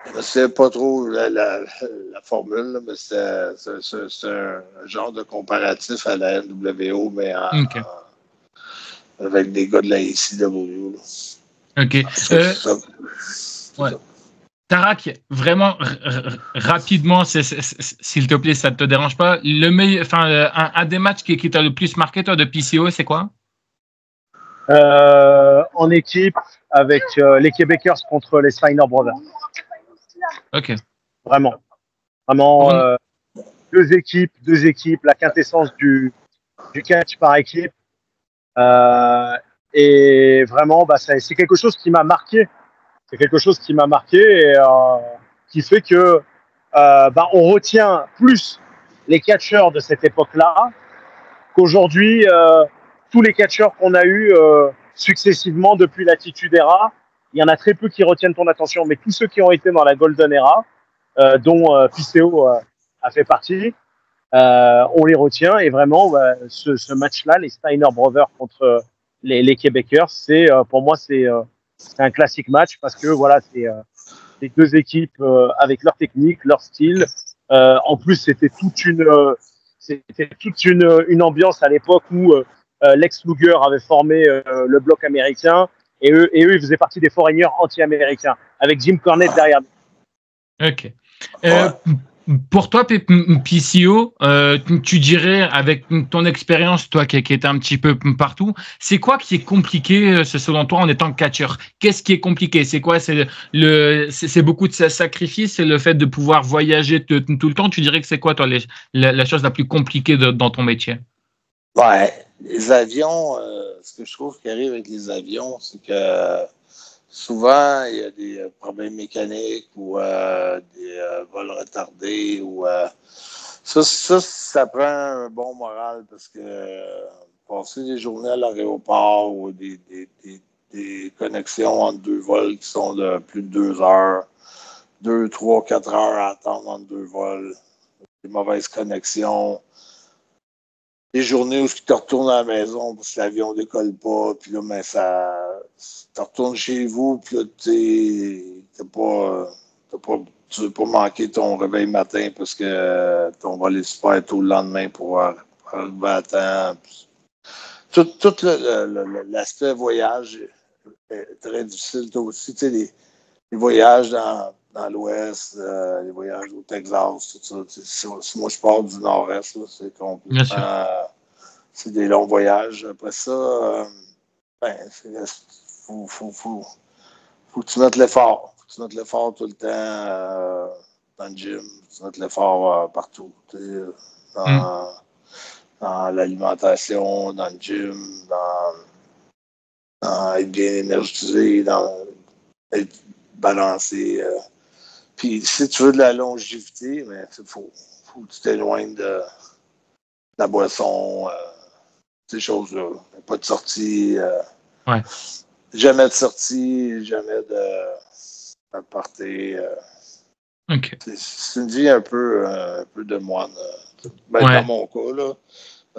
Je ne sais pas trop la formule, là, mais c'est un genre de comparatif à la NWO, mais avec des gars de la ECW. OK. Ouais. Tarak, vraiment rapidement, s'il te plaît, ça ne te dérange pas. Un des matchs qui t'a le plus marqué, toi, de PCO, c'est quoi? En équipe, avec les Québécois contre les Steiner Brothers. OK. Vraiment, deux équipes, la quintessence du catch par équipe. Et vraiment, c'est quelque chose qui m'a marqué. C'est quelque chose qui m'a marqué et qui fait que on retient plus les catcheurs de cette époque-là qu'aujourd'hui tous les catcheurs qu'on a eu successivement depuis l'Attitude Era. Il y en a très peu qui retiennent ton attention, mais tous ceux qui ont été dans la Golden Era, dont PCO a fait partie, on les retient. Et vraiment, ce match-là, les Steiner Brothers contre les Québécois, pour moi, c'est un classique match parce que voilà, c'est deux équipes avec leur technique, leur style. En plus, c'était toute une ambiance à l'époque où Lex Luger avait formé le bloc américain et eux, ils faisaient partie des foreigners anti-américains avec Jim Cornette derrière. OK. Pour toi, PCO, tu dirais, avec ton expérience, toi qui étais un petit peu partout, c'est quoi qui est compliqué, selon toi, en étant catcheur? Qu'est-ce qui est compliqué? C'est quoi? C'est beaucoup de sacrifices, c'est le fait de pouvoir voyager tout le temps. Tu dirais que c'est quoi, toi, la chose la plus compliquée dans ton métier? Ouais, les avions, ce que je trouve qui arrive avec les avions, c'est que souvent, il y a des problèmes mécaniques ou des vols retardés. Ça prend un bon moral parce que passer des journées à l'aéroport ou des connexions entre deux vols qui sont de plus de 2 heures, 2, 3, 4 heures à attendre entre deux vols, des mauvaises connexions. Des journées où tu te retournes à la maison parce que l'avion ne décolle pas, puis là, tu retournes chez vous, puis là, tu veux pas manquer ton réveil matin parce que ton vol est super tôt le lendemain pour arriver à temps. Tout l'aspect voyage est très difficile. Toi aussi, tu sais, les voyages dans l'Ouest, les voyages au Texas, tout ça. Si moi, je pars du Nord-Est, là, c'est complètement... c'est des longs voyages. Après ça, faut que tu mettes l'effort. Faut que tu mettes l'effort tout le temps dans le gym. Faut que tu mettes l'effort partout. Dans l'alimentation, dans le gym, dans être bien énergisé, dans être balancé. Puis si tu veux de la longévité, mais il faut que tu t'éloignes de la boisson, ces choses-là. Pas de sortie. Ouais. Jamais de sortie, jamais de party. OK. C'est une vie un peu de moine. Ouais. Dans mon cas, là.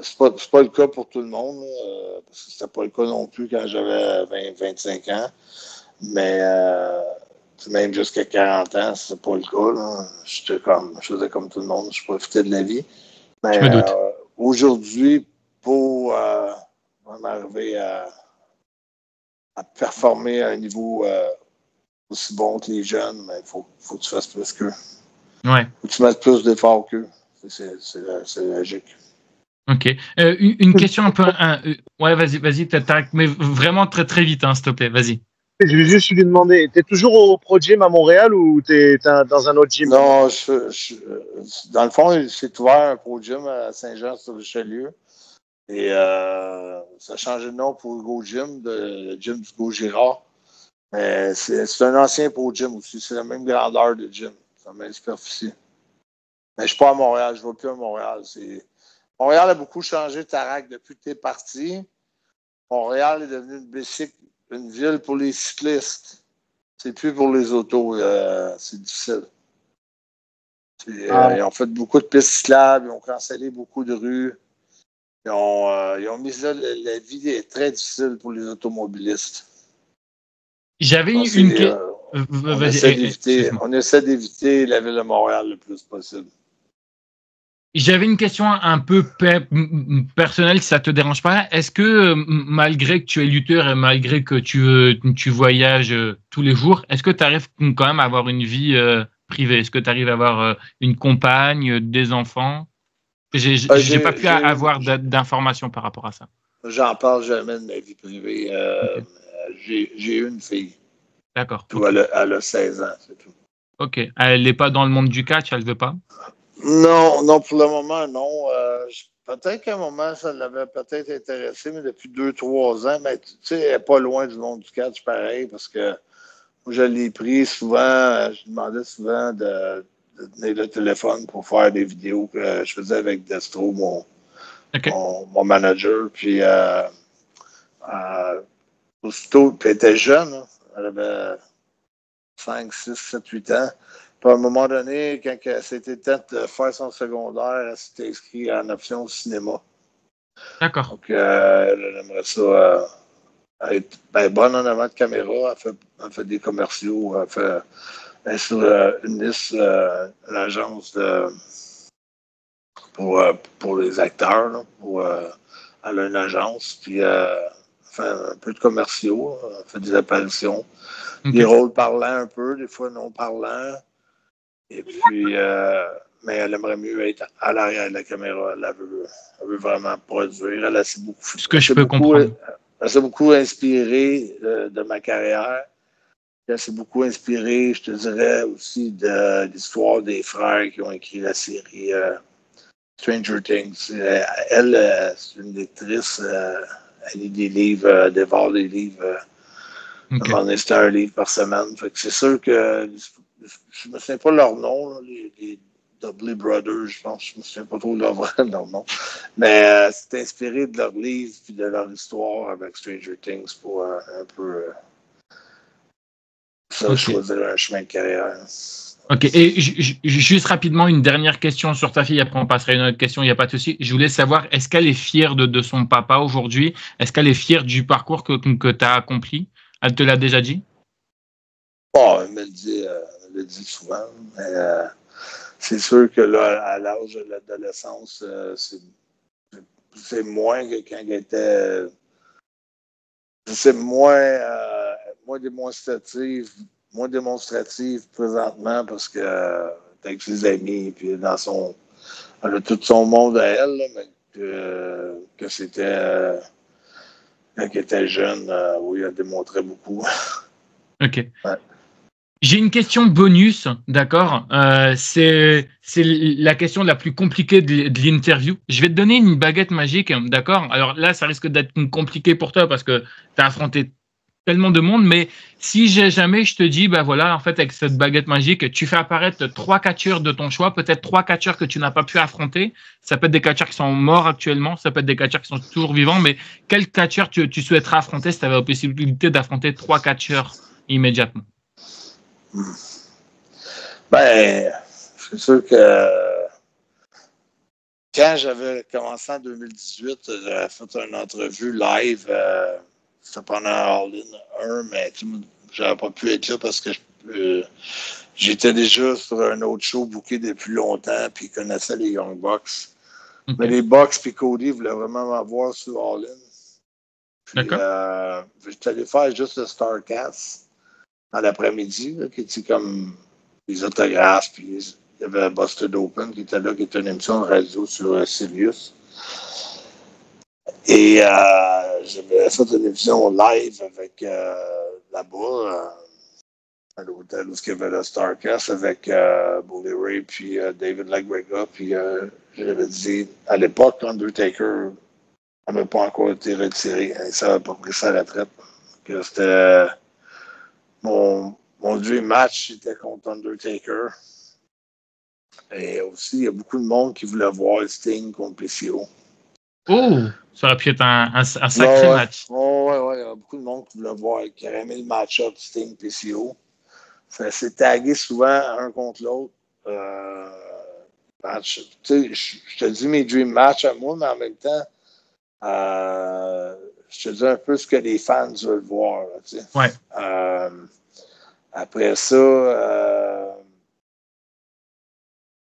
C'est pas le cas pour tout le monde, là, parce que c'était pas le cas non plus quand j'avais 25 ans. Mais même jusqu'à 40 ans, c'est pas le cas. Là. Je faisais comme tout le monde, je profitais de la vie. Mais Je me doute. aujourd'hui, pour arriver à performer à un niveau aussi bon que les jeunes, il faut que tu fasses plus qu'eux. Ouais. Faut que tu mettes plus d'efforts qu'eux. C'est logique. OK. Une question un peu... ouais, vas-y, Tarek, mais vraiment très, très vite, hein, s'il te plaît, vas-y. Je vais juste lui demander, t'es toujours au Pro Gym à Montréal ou t'es dans un autre gym? Non, dans le fond, c'est ouvert un Pro Gym à Saint-Jean-sur-Richelieu. Et ça a changé de nom pour Go Gym, le gym du Go Girard. Mais c'est un ancien Pro Gym aussi. C'est la même grandeur de gym. C'est la même superficie. Mais je ne suis pas à Montréal. Je ne vais plus à Montréal. Montréal a beaucoup changé, Tarak, depuis que tu es parti. Montréal est devenu une ville pour les cyclistes. C'est plus pour les autos. C'est difficile. Ils ont fait beaucoup de pistes cyclables. Ils ont cancellé beaucoup de rues. Ils ont mis ça. La vie est très difficile pour les automobilistes. J'avais une question. On essaie d'éviter la ville de Montréal le plus possible. J'avais une question un peu personnelle, si ça ne te dérange pas. Est-ce que, malgré que tu es lutteur et malgré que tu voyages tous les jours, est-ce que tu arrives quand même à avoir une vie privée? Est-ce que tu arrives à avoir une compagne, des enfants? J'ai pas pu avoir d'informations par rapport à ça. J'en parle jamais de ma vie privée. Okay. J'ai une fille. D'accord. Okay. Elle a 16 ans, c'est tout. OK. Elle n'est pas dans le monde du catch, elle ne veut pas? Non, pour le moment, non. Peut-être qu'à un moment, ça l'avait peut-être intéressé, mais depuis 2-3 ans, mais tu sais, elle n'est pas loin du monde du catch, pareil, parce que moi, je l'ai pris souvent, je demandais souvent de donner le téléphone pour faire des vidéos que je faisais avec Destro, mon manager. Puis, aussitôt, puis elle était jeune, hein, elle avait 5, 6, 7, 8 ans. Puis à un moment donné, quand c'était temps de faire son secondaire, elle s'était inscrite en option cinéma. D'accord. Donc, elle aimerait ça être bonne en avant de caméra. Elle fait des commerciaux. Elle est sur une liste, l'agence pour les acteurs. Là, elle a une agence. Puis, elle fait un peu de commerciaux. Elle fait des apparitions. Okay. Des rôles parlants un peu, des fois non parlants. Et puis, mais elle aimerait mieux être à l'arrière de la caméra. Elle veut vraiment produire. Elle s'est beaucoup, ce que je peux comprendre. Elle s'est beaucoup inspirée de ma carrière. Elle s'est beaucoup inspirée, je te dirais, aussi de l'histoire des frères qui ont écrit la série Stranger Things. Elle, c'est une lectrice. Elle lit des livres, dévore des livres. Okay. C'était un livre par semaine. Fait que c'est sûr que je ne me souviens pas leur nom, là, les Dudley Brothers, je pense. Je ne me souviens pas trop de leur nom. Mais c'est inspiré de leur livre et de leur histoire avec Stranger Things pour un peu choisir un chemin de carrière. OK. Et juste rapidement, une dernière question sur ta fille. Après, on passera à une autre question. Il n'y a pas de souci. Je voulais savoir, est-ce qu'elle est fière de son papa aujourd'hui? Est-ce qu'elle est fière du parcours que tu as accompli? Elle te l'a déjà dit? Bon, elle me le dit souvent, mais c'est sûr que là, à l'âge de l'adolescence, c'est moins que quand il était. C'est moins démonstrative présentement parce que avec ses amis, puis elle a tout son monde à elle, là, mais que c'était quand il était jeune, où il a démontré beaucoup. Ok. Ouais. J'ai une question bonus, d'accord? C'est la question la plus compliquée de l'interview. Je vais te donner une baguette magique, d'accord? Alors là, ça risque d'être compliqué pour toi parce que tu as affronté tellement de monde, mais si jamais je te dis, ben voilà, en fait, avec cette baguette magique, tu fais apparaître 3 catcheurs de ton choix, peut-être 3 catcheurs que tu n'as pas pu affronter. Ça peut être des catcheurs qui sont morts actuellement, ça peut être des catcheurs qui sont toujours vivants, mais quel catcheur tu souhaiterais affronter si tu avais la possibilité d'affronter 3 catcheurs immédiatement? Ben, c'est sûr que quand j'avais commencé en 2018, j'avais fait une entrevue live. C'était pendant All-In 1, mais j'avais pas pu être là parce que j'étais déjà sur un autre show booké depuis longtemps, puis ils connaissaient les Young Bucks. Okay. Mais les Bucks et Cody voulaient vraiment m'avoir sur All-In. D'accord. J'étais allé faire juste le Starcast en l'après-midi, là, qui était comme les autographes, puis il y avait Busted Open qui était là, qui était une émission de radio sur Sirius. Et j'avais fait une émission live avec là-bas, à l'hôtel où il y avait le Starcast avec Bully Ray puis David LaGreca. Puis j'avais dit, à l'époque, Undertaker n'avait pas encore été retiré. Il n'avait pas pris sa retraite. Que c'était mon dream match, c'était contre Undertaker. Et aussi, il y a beaucoup de monde qui voulait voir Sting contre PCO. Oh! Ça aurait pu être un sacré match. Oui, il y a beaucoup de monde qui voulait voir, qui aurait aimé le match-up Sting-PCO. Ça s'est tagué souvent un contre l'autre. Match. Tu sais, je te dis mes dream matchs à moi, mais en même temps, je te dis un peu ce que les fans veulent voir. Là, tu sais. Ouais. Après ça,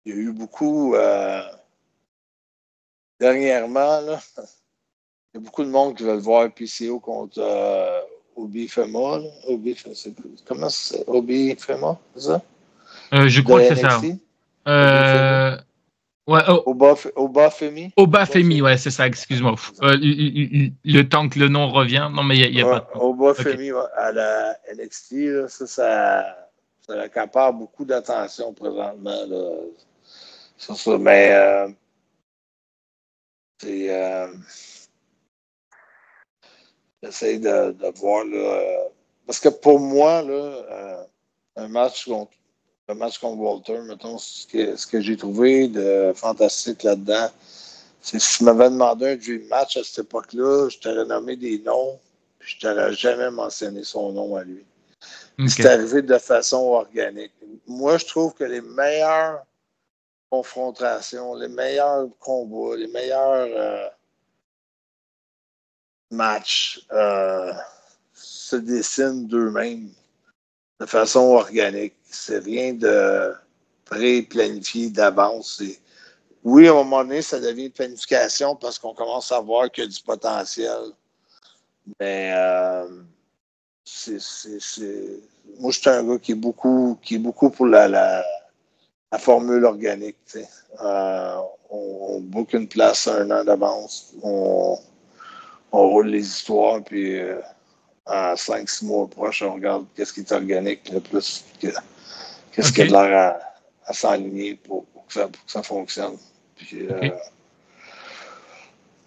il y a eu beaucoup. Dernièrement, là, il y a beaucoup de monde qui veulent voir PCO contre Obi Fema. Comment c'est? Obi Fema, c'est ça? Je crois que c'est ça. Ouais, Oba Femi. Oba Femi, ouais, c'est ça, excuse-moi. Le temps que le nom revient, non, mais il n'y a pas de temps. Oba Femi, ouais, à la NXT, là, ça accapare beaucoup d'attention présentement. Là, sur ça, mais j'essaie de voir, là, parce que pour moi, là, un match contre Walter, mettons, ce que j'ai trouvé de fantastique là-dedans, c'est que si tu m'avais demandé un dream match à cette époque-là, je t'aurais nommé des noms, puis je t'aurais jamais mentionné son nom à lui. Okay. C'est arrivé de façon organique. Moi, je trouve que les meilleures confrontations, les meilleurs combats, les meilleurs matchs se dessinent d'eux-mêmes de façon organique. C'est rien de pré-planifié d'avance. Oui, à un moment donné, ça devient une planification parce qu'on commence à voir qu'il y a du potentiel. Mais moi, je suis un gars qui est beaucoup pour la formule organique. On book une place 1 an d'avance. On roule les histoires, puis en 5-6 mois proches, on regarde qu'est-ce qui est organique le plus, qu'est-ce qui a de l'air à s'aligner pour que ça fonctionne. Puis,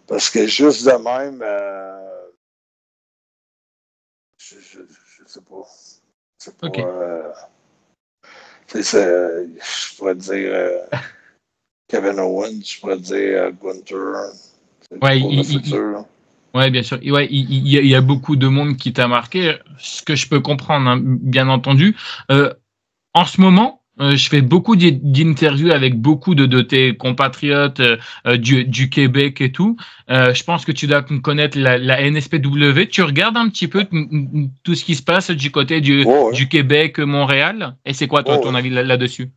parce que juste de même, je sais pas. Je pourrais dire Kevin Owens, je pourrais dire Gunther. Ouais, pour le futur. Oui, bien sûr. Ouais, il y a beaucoup de monde qui t'a marqué, ce que je peux comprendre, hein, bien entendu. En ce moment, je fais beaucoup d'interviews avec beaucoup de tes compatriotes du Québec et tout. Je pense que tu dois connaître la NSPW. Tu regardes un petit peu tout ce qui se passe du côté du Québec, Montréal. Et c'est quoi, toi, ton avis là-dessus?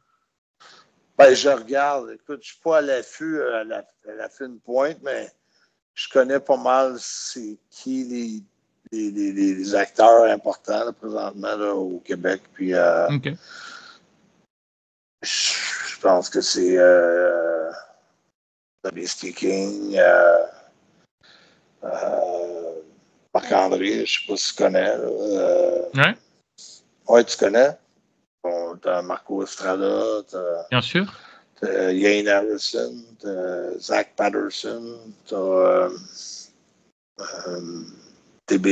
Ben, je regarde. Écoute, je ne suis pas à l'affût, à la fine pointe, mais je connais pas mal c'est qui les acteurs importants là, présentement là, au Québec. Puis, OK. je pense que c'est W.C. King, Marc-André, je ne sais pas si tu connais. Ouais. Oui, tu connais. Bon, t'as Marco Estrada, Bien sûr. Ian Harrison, Zach Patterson, TB.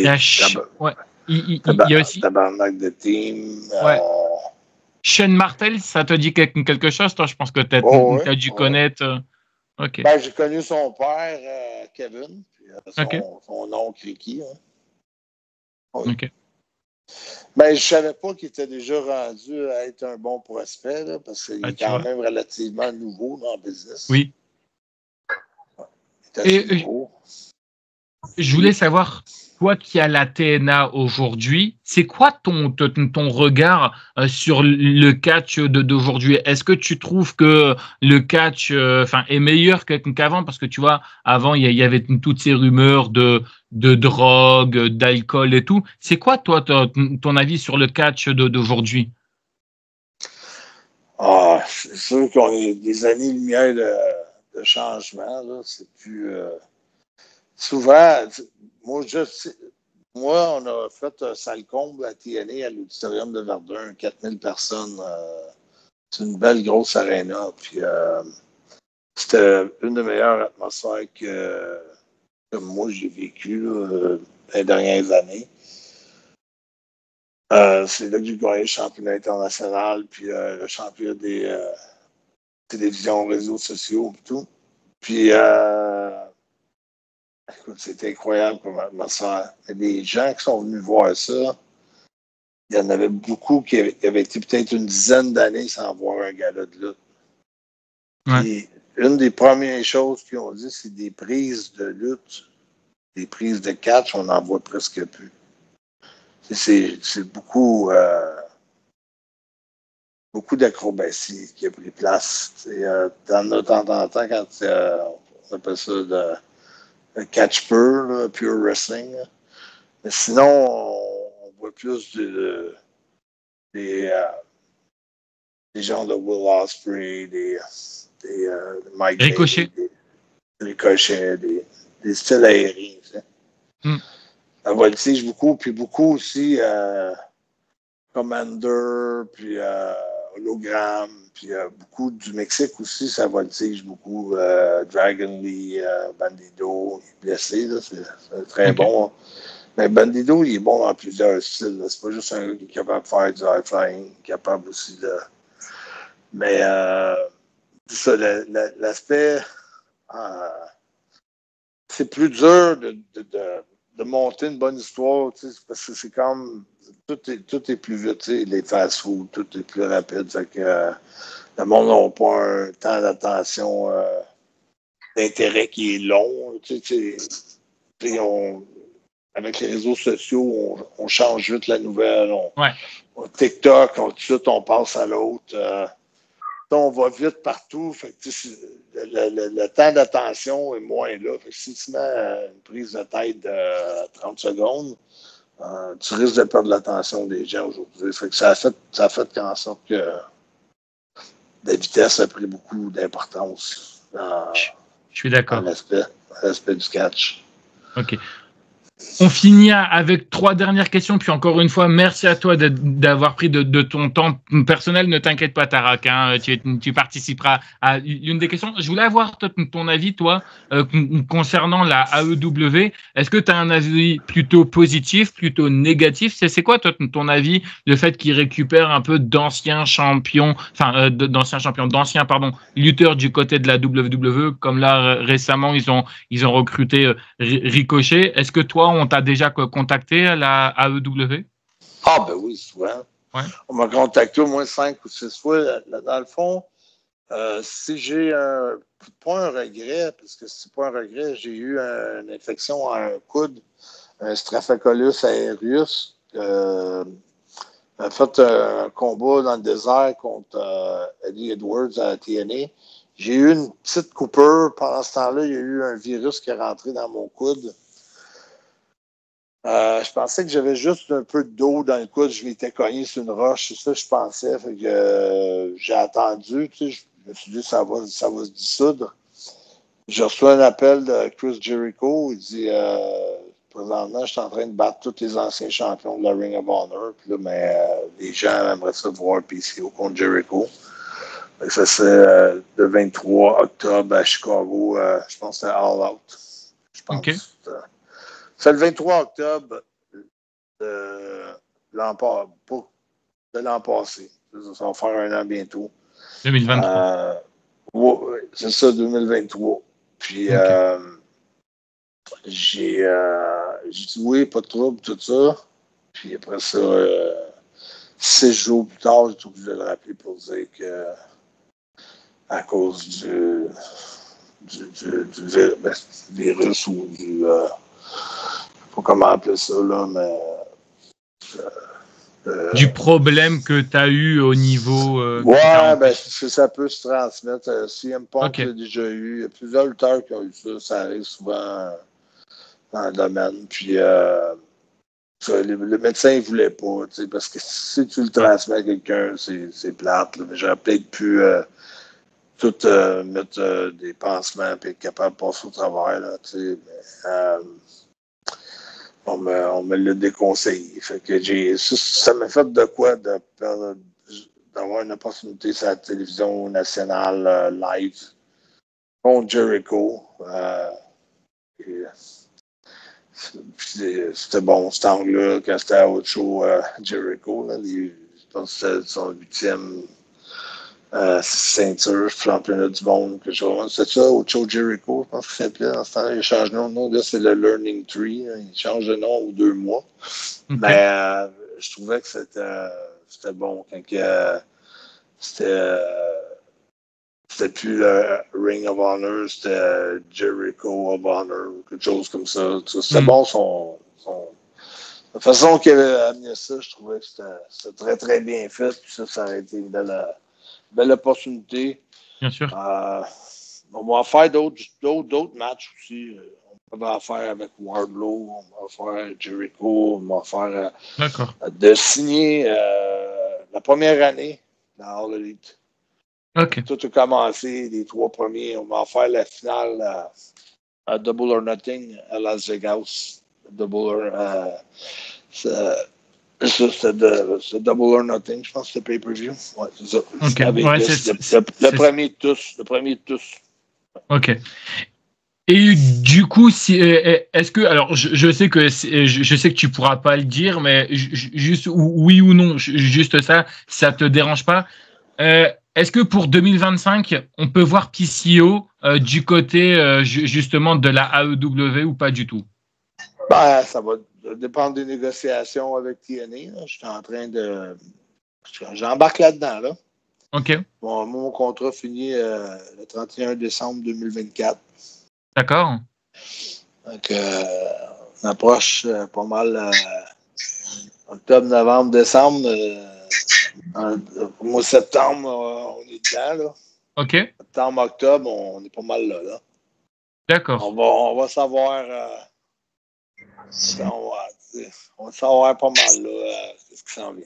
Ouais. Il y a aussi. Tabarnak de Team. Ouais. Shane Martel, ça te dit quelque chose? Toi, je pense que tu as dû connaître. OK. Ben, j'ai connu son père, Kevin, puis son oncle Ricky. Hein. Oui. OK. Ben, je ne savais pas qu'il était déjà rendu à être un bon prospect, là, parce qu'il est quand même relativement nouveau dans le business. Oui. Il est assez nouveau. Je voulais savoir, toi qui as la TNA aujourd'hui, c'est quoi ton regard sur le catch d'aujourd'hui? Est-ce que tu trouves que le catch est meilleur qu'avant? Parce que tu vois, avant, il y avait toutes ces rumeurs de drogue, d'alcool et tout. C'est quoi, toi, ton avis sur le catch d'aujourd'hui? Ah, c'est sûr qu'on est des années-lumière de changement. Là. C'est plus... Souvent, moi, on a fait un salle comble à TNA à l'Auditorium de Verdun, 4000 personnes. C'est une belle grosse aréna. Puis, c'était une des meilleures atmosphères que moi j'ai vécues les dernières années. C'est là que j'ai gagné le championnat international, puis le championnat des télévisions, réseaux sociaux et tout. Puis, écoute, c'était incroyable comme atmosphère. Les gens qui sont venus voir ça, il y en avait beaucoup qui avaient été peut-être une dizaine d'années sans voir un gala de lutte. Ouais. Puis, une des premières choses qu'ils ont dit, c'est des prises de lutte, des prises de catch, on n'en voit presque plus. C'est beaucoup d'acrobatie qui a pris place. De temps en temps, quand on appelle ça le catch pure wrestling. Là. Mais sinon, on voit plus des gens de Will Ospreay, des Mike Ricochet. Des Ricochet, des styles aériens. La voltige beaucoup, puis beaucoup aussi Commander, puis Hologram, puis beaucoup du Mexique aussi, ça voltige beaucoup. Dragon Lee, Bandido, il est blessé, là, c'est très bon. Hein. Mais Bandido, il est bon dans plusieurs styles. Là. C'est pas juste un gars qui est capable de faire du high flying, capable aussi de. Mais ça, l'aspect. C'est plus dur de monter une bonne histoire, parce que c'est comme. Tout est plus vite, les fast-food, tout est plus rapide. Fait que le monde n'a pas un temps d'attention d'intérêt qui est long. Avec les réseaux sociaux, on change vite la nouvelle. On TikTok, tout de suite, on passe à l'autre. On va vite partout. Fait que, le temps d'attention est moins là. Fait que si tu mets une prise de tête de 30 secondes, tu risques de perdre l'attention des gens aujourd'hui. Fait que ça a fait en sorte que la vitesse a pris beaucoup d'importance Je suis d'accord. dans l'aspect du catch. OK. On finit avec 3 dernières questions, puis encore une fois, merci à toi d'avoir pris de ton temps personnel. Ne t'inquiète pas, Tarak, hein, tu participeras à l'une des questions. Je voulais avoir ton avis, toi, concernant la AEW. Est-ce que tu as un avis plutôt positif, plutôt négatif? C'est quoi, toi, ton avis, le fait qu'ils récupèrent un peu d'anciens lutteurs du côté de la WWE, comme là, récemment, ils ont recruté Ricochet. Est-ce que toi, on t'a déjà contacté à la AEW? Ah, ben oui, souvent. Ouais. On m'a contacté au moins 5 ou 6 fois. Là, dans le fond, si j'ai pas un regret, parce que c'est pas un regret, j'ai eu une infection à un coude, un Staphylococcus aureus. A fait un combat dans le désert contre Eddie Edwards à la TNA. J'ai eu une petite coupure. Pendant ce temps-là, il y a eu un virus qui est rentré dans mon coude. Je pensais que j'avais juste un peu d'eau dans le coude. Je m'étais cogné sur une roche. C'est ça que je pensais. Fait que, j'ai attendu. Tu sais, je me suis dit ça va se dissoudre. J'ai reçu un appel de Chris Jericho. Il dit présentement, je suis en train de battre tous les anciens champions de la Ring of Honor. Puis là, mais les gens aimeraient ça voir PCO contre Jericho. Ça, c'est le 23 octobre à Chicago. Je pense que c'était All Out. Je pense. Okay. C'est le 23 octobre de l'an passé. Ça va faire un an bientôt. 2023. Ouais, c'est ça, 2023. Puis j'ai dit oui, pas de trouble, tout ça. Puis après ça, 6 jours plus tard, j'ai obligé de le rappeler pour dire que à cause du virus ou du je sais pas comment appeler ça là, mais du problème que tu as eu au niveau ouais, ben ça peut se transmettre. CM Punk okay. l'a déjà eu. Il y a plusieurs lutteurs qui ont eu ça. Ça arrive souvent dans le domaine. Puis le médecin ne voulait pas, parce que si tu le transmets à quelqu'un, c'est plate. Là, mais j'aurais peut-être pu tout mettre des pansements et être capable de passer au travers. Là, mais, on me l'a déconseillé. Fait que ça m'a fait de quoi d'avoir une opportunité sur la télévision nationale live contre Jericho. C'était bon, cet angle-là, quand c'était à autre show, Jericho. Là, je pense que c'était son 8e ceinture, championnat du monde. C'est ça, autre show Jericho, je pense que c'est dans ce temps-là. Il change de nom. Non, là, c'est le Learning Tree. Hein, il change de nom aux 2 mois. Okay. Mais je trouvais que c'était bon quand c'était plus le Ring of Honor, c'était Jericho of Honor, quelque chose comme ça. C'était bon la façon qu'il avait amené ça, je trouvais que c'était très très bien fait. Puis ça aurait été une belle opportunité. Bien sûr. On va en faire d'autres matchs aussi. On va en faire avec Wardlow, on va en faire avec Jericho, on va en faire de signer la première année dans All Elite. Okay. Tout a commencé, les 3 premiers. On va en faire la finale à Double or Nothing à Las Vegas. C'est Double or Nothing, je pense que c'est pay-per-view. Ouais, c'est ça. Okay. Le premier de tous. OK. Et du coup, est-ce que, alors je sais que tu pourras pas le dire, mais juste oui ou non, juste ça te dérange pas. Est-ce que pour 2025, on peut voir PCO du côté justement de la AEW ou pas du tout? Ben, ça va dépendre des négociations avec TNA. Là. Je suis en train de... J'embarque là-dedans. Là. OK. Bon, mon contrat finit le 31 décembre 2024. D'accord. Donc, on approche pas mal octobre, novembre, décembre. Au mois de septembre, on est dedans. Là. OK. Septembre, octobre, on est pas mal là. D'accord. On va savoir... on va savoir pas mal là, ce qui s'en vient.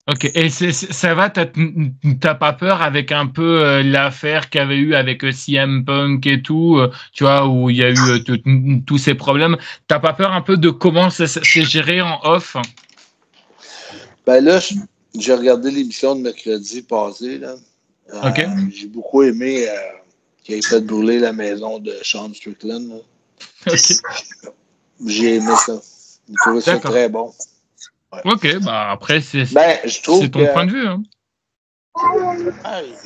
OK. Et ça va, t'as pas peur avec un peu l'affaire qu'il y avait eu avec CM Punk et tout, tu vois, où il y a eu tous ces problèmes. T'as pas peur un peu de comment c'est géré en off? Ben là, j'ai regardé l'émission de mercredi passé. Là. OK. J'ai beaucoup aimé qu'il ait fait brûler la maison de Sean Strickland. Là. OK. J'ai aimé ça. J'ai trouvé ça très bon. Ouais. OK, bah après, c'est ton point de vue. Hein.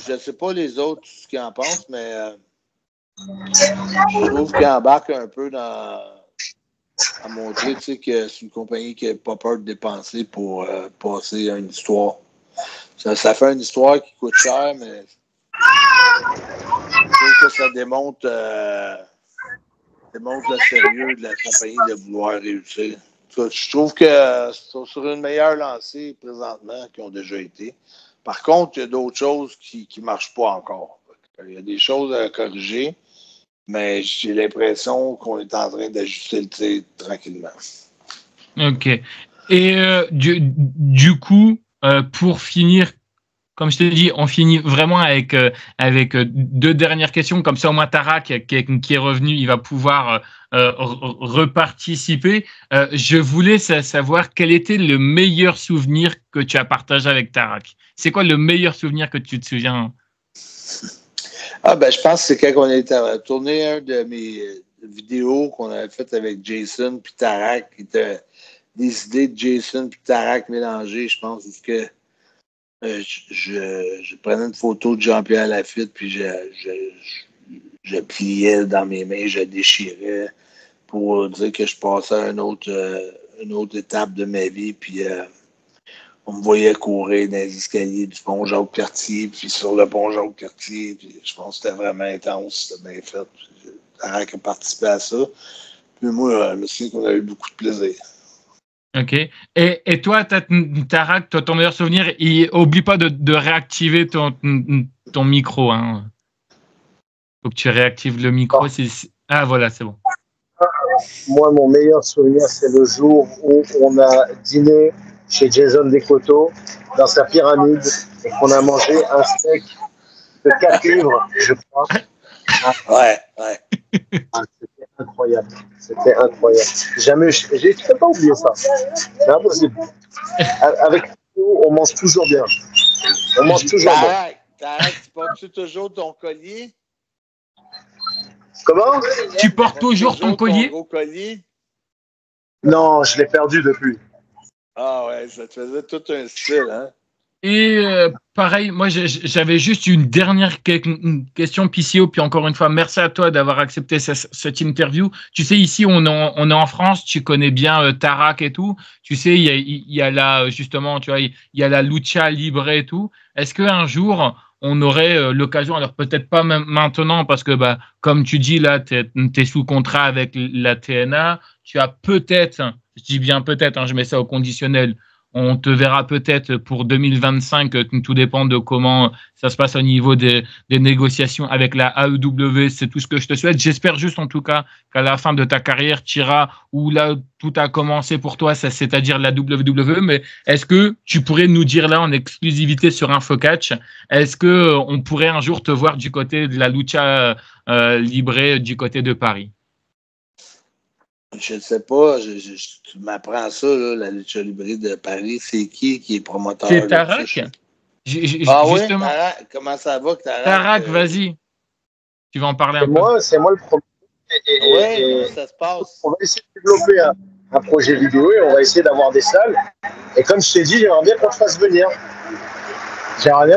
Je ne sais pas les autres ce qu'ils en pensent, mais je trouve qu'il embarque un peu dans à montrer que c'est une compagnie qui n'a pas peur de dépenser pour passer à une histoire. Ça fait une histoire qui coûte cher, mais je trouve que ça démontre le sérieux de la compagnie de vouloir réussir. Je trouve que c'est sur une meilleure lancée présentement qu'ils ont déjà été. Par contre, il y a d'autres choses qui ne marchent pas encore. Il y a des choses à corriger, mais j'ai l'impression qu'on est en train d'ajuster le tir tranquillement. OK. Et du coup, pour finir, comme je te dis, on finit vraiment avec deux dernières questions. Comme ça, au moins, Tarak, qui est revenu, il va pouvoir reparticiper. Je voulais savoir quel était le meilleur souvenir que tu as partagé avec Tarak. C'est quoi le meilleur souvenir que tu te souviens? Je pense que c'est quand on a tourné un de mes vidéos qu'on avait fait avec Jason puis Tarak, qui était des idées de Jason puis Tarak mélangées, je pense, parce que je prenais une photo de Jean-Pierre Lafitte, puis je pliais dans mes mains, je déchirais pour dire que je passais à une autre étape de ma vie, puis on me voyait courir dans les escaliers du pont Jacques-Cartier, puis sur le pont Jacques-Cartier, puis je pense que c'était vraiment intense, c'était bien fait. Tarak a participé à ça. Puis moi, je me souviens qu'on a eu beaucoup de plaisir. OK. Et toi, Tarak, ton meilleur souvenir, oublie pas de réactiver ton micro. Hein. Faut que tu réactives le micro. Ah, voilà, c'est bon. Moi, mon meilleur souvenir, c'est le jour où on a dîné chez Jason Descoteaux dans sa pyramide et qu'on a mangé un steak de 4 livres, je crois. Ouais. C'était incroyable. C'était incroyable. J'ai pas oublié ça. C'est impossible. Avec nous, on mange toujours bien. On mange toujours bien. Tarak, tu portes-tu toujours ton collier? Comment? Tu portes toujours ton collier? Ton gros collier? Non, je l'ai perdu depuis. Ah ouais, ça te faisait tout un style, hein? Et pareil, moi j'avais juste une dernière question, PCO, puis encore une fois, merci à toi d'avoir accepté cette interview. Tu sais, ici, on est en France, tu connais bien Tarak et tout. Tu sais, il y a là, justement, tu vois, il y a la lucha libre et tout. Est-ce qu'un jour, on aurait l'occasion, alors peut-être pas maintenant, parce que comme tu dis, là, tu es sous contrat avec la TNA, tu as peut-être, je dis bien peut-être, hein, je mets ça au conditionnel, on te verra peut-être pour 2025, tout dépend de comment ça se passe au niveau des négociations avec la AEW. C'est tout ce que je te souhaite. J'espère juste en tout cas qu'à la fin de ta carrière, tu iras où là tout a commencé pour toi, c'est-à-dire la WWE. Mais est-ce que tu pourrais nous dire là en exclusivité sur InfoCatch, est-ce que on pourrait un jour te voir du côté de la lucha libre du côté de Paris? Je ne sais pas, tu m'apprends ça, là, la lucha libre de Paris. C'est qui est promoteur? C'est Tarak. Oui, Tarak, comment ça va, Tarak? Tarak, vas-y. Tu vas en parler un peu. C'est moi le premier. Oui, comment ça se passe? On va essayer de développer un projet vidéo et on va essayer d'avoir des salles. Et comme je t'ai dit, j'aimerais bien qu'on te fasse venir. Quand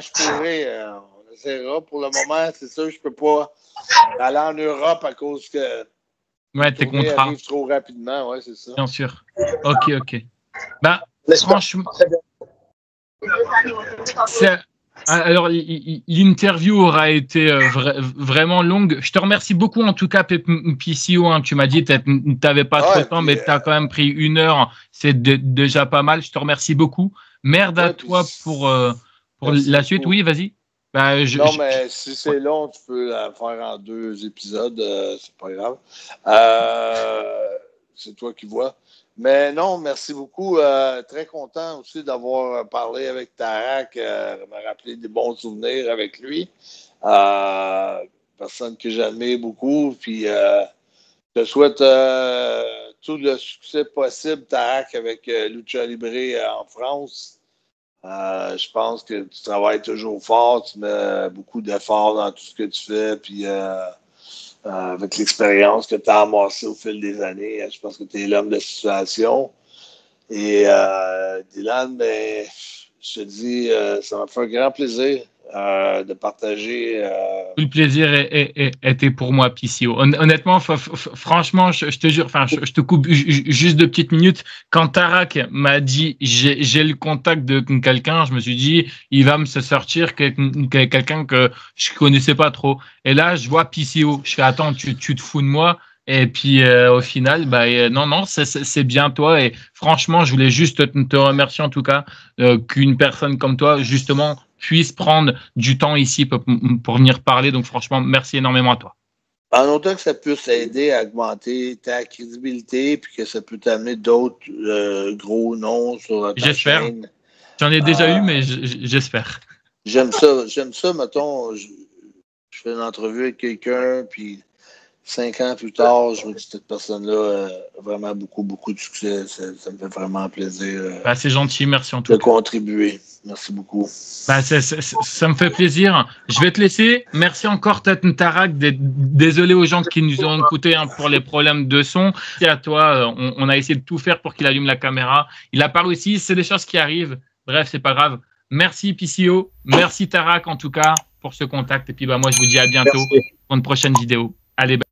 je pourrai, on essaiera. Pour le moment, c'est sûr, je ne peux pas aller en Europe à cause que tes contrats arrivent trop rapidement. Oui, c'est ça. Bien sûr. Ok. Franchement, alors l'interview aura été vraiment longue. Je te remercie beaucoup en tout cas, PCO. Hein, tu m'as dit que tu n'avais pas trop de temps, mais tu as quand même pris 1 heure. C'est déjà pas mal. Je te remercie beaucoup. Merde à toi pour la suite. Oui, vas-y. Mais si c'est long, tu peux la faire en 2 épisodes. C'est pas grave. C'est toi qui vois. Mais non, merci beaucoup. Très content aussi d'avoir parlé avec Tarak, me rappeler des bons souvenirs avec lui. Personne que j'admire beaucoup. Puis, je te souhaite tout le succès possible, Tarak, avec Lucha Libre en France. Je pense que tu travailles toujours fort, tu mets beaucoup d'efforts dans tout ce que tu fais, puis avec l'expérience que tu as amassée au fil des années, je pense que tu es l'homme de situation. Et Dylan, je te dis, ça m'a fait un grand plaisir de partager. Tout le plaisir était pour moi, PCO. Honnêtement, franchement, je te jure, enfin, je te coupe juste 2 petites minutes. Quand Tarak m'a dit j'ai le contact de quelqu'un, je me suis dit il va me se sortir quelqu'un que je connaissais pas trop. Et là, je vois PCO. Je fais attends, tu te fous de moi? Et puis au final, non, c'est bien toi. Et franchement, je voulais juste te remercier en tout cas qu'une personne comme toi, justement, puisse prendre du temps ici pour venir parler. Donc franchement, merci énormément à toi. En autant que ça puisse aider à augmenter ta crédibilité, puis que ça peut t'amener d'autres gros noms sur ta chaîne. J'en ai déjà eu, mais j'espère. J'aime ça, mettons, je fais une entrevue avec quelqu'un, puis 5 ans plus tard, je me dis que cette personne-là a vraiment beaucoup de succès. Ça me fait vraiment plaisir c'est gentil, merci en tout cas. De contribuer. Merci beaucoup. Ça me fait plaisir. Je vais te laisser. Merci encore, Tarak. Désolé aux gens qui nous ont écoutés pour les problèmes de son. Merci à toi. On a essayé de tout faire pour qu'il allume la caméra. Il a pas réussi. C'est des choses qui arrivent. Bref, c'est pas grave. Merci, PCO. Merci, Tarak, en tout cas, pour ce contact. Et puis, moi, je vous dis à bientôt pour une prochaine vidéo. Allez, bye.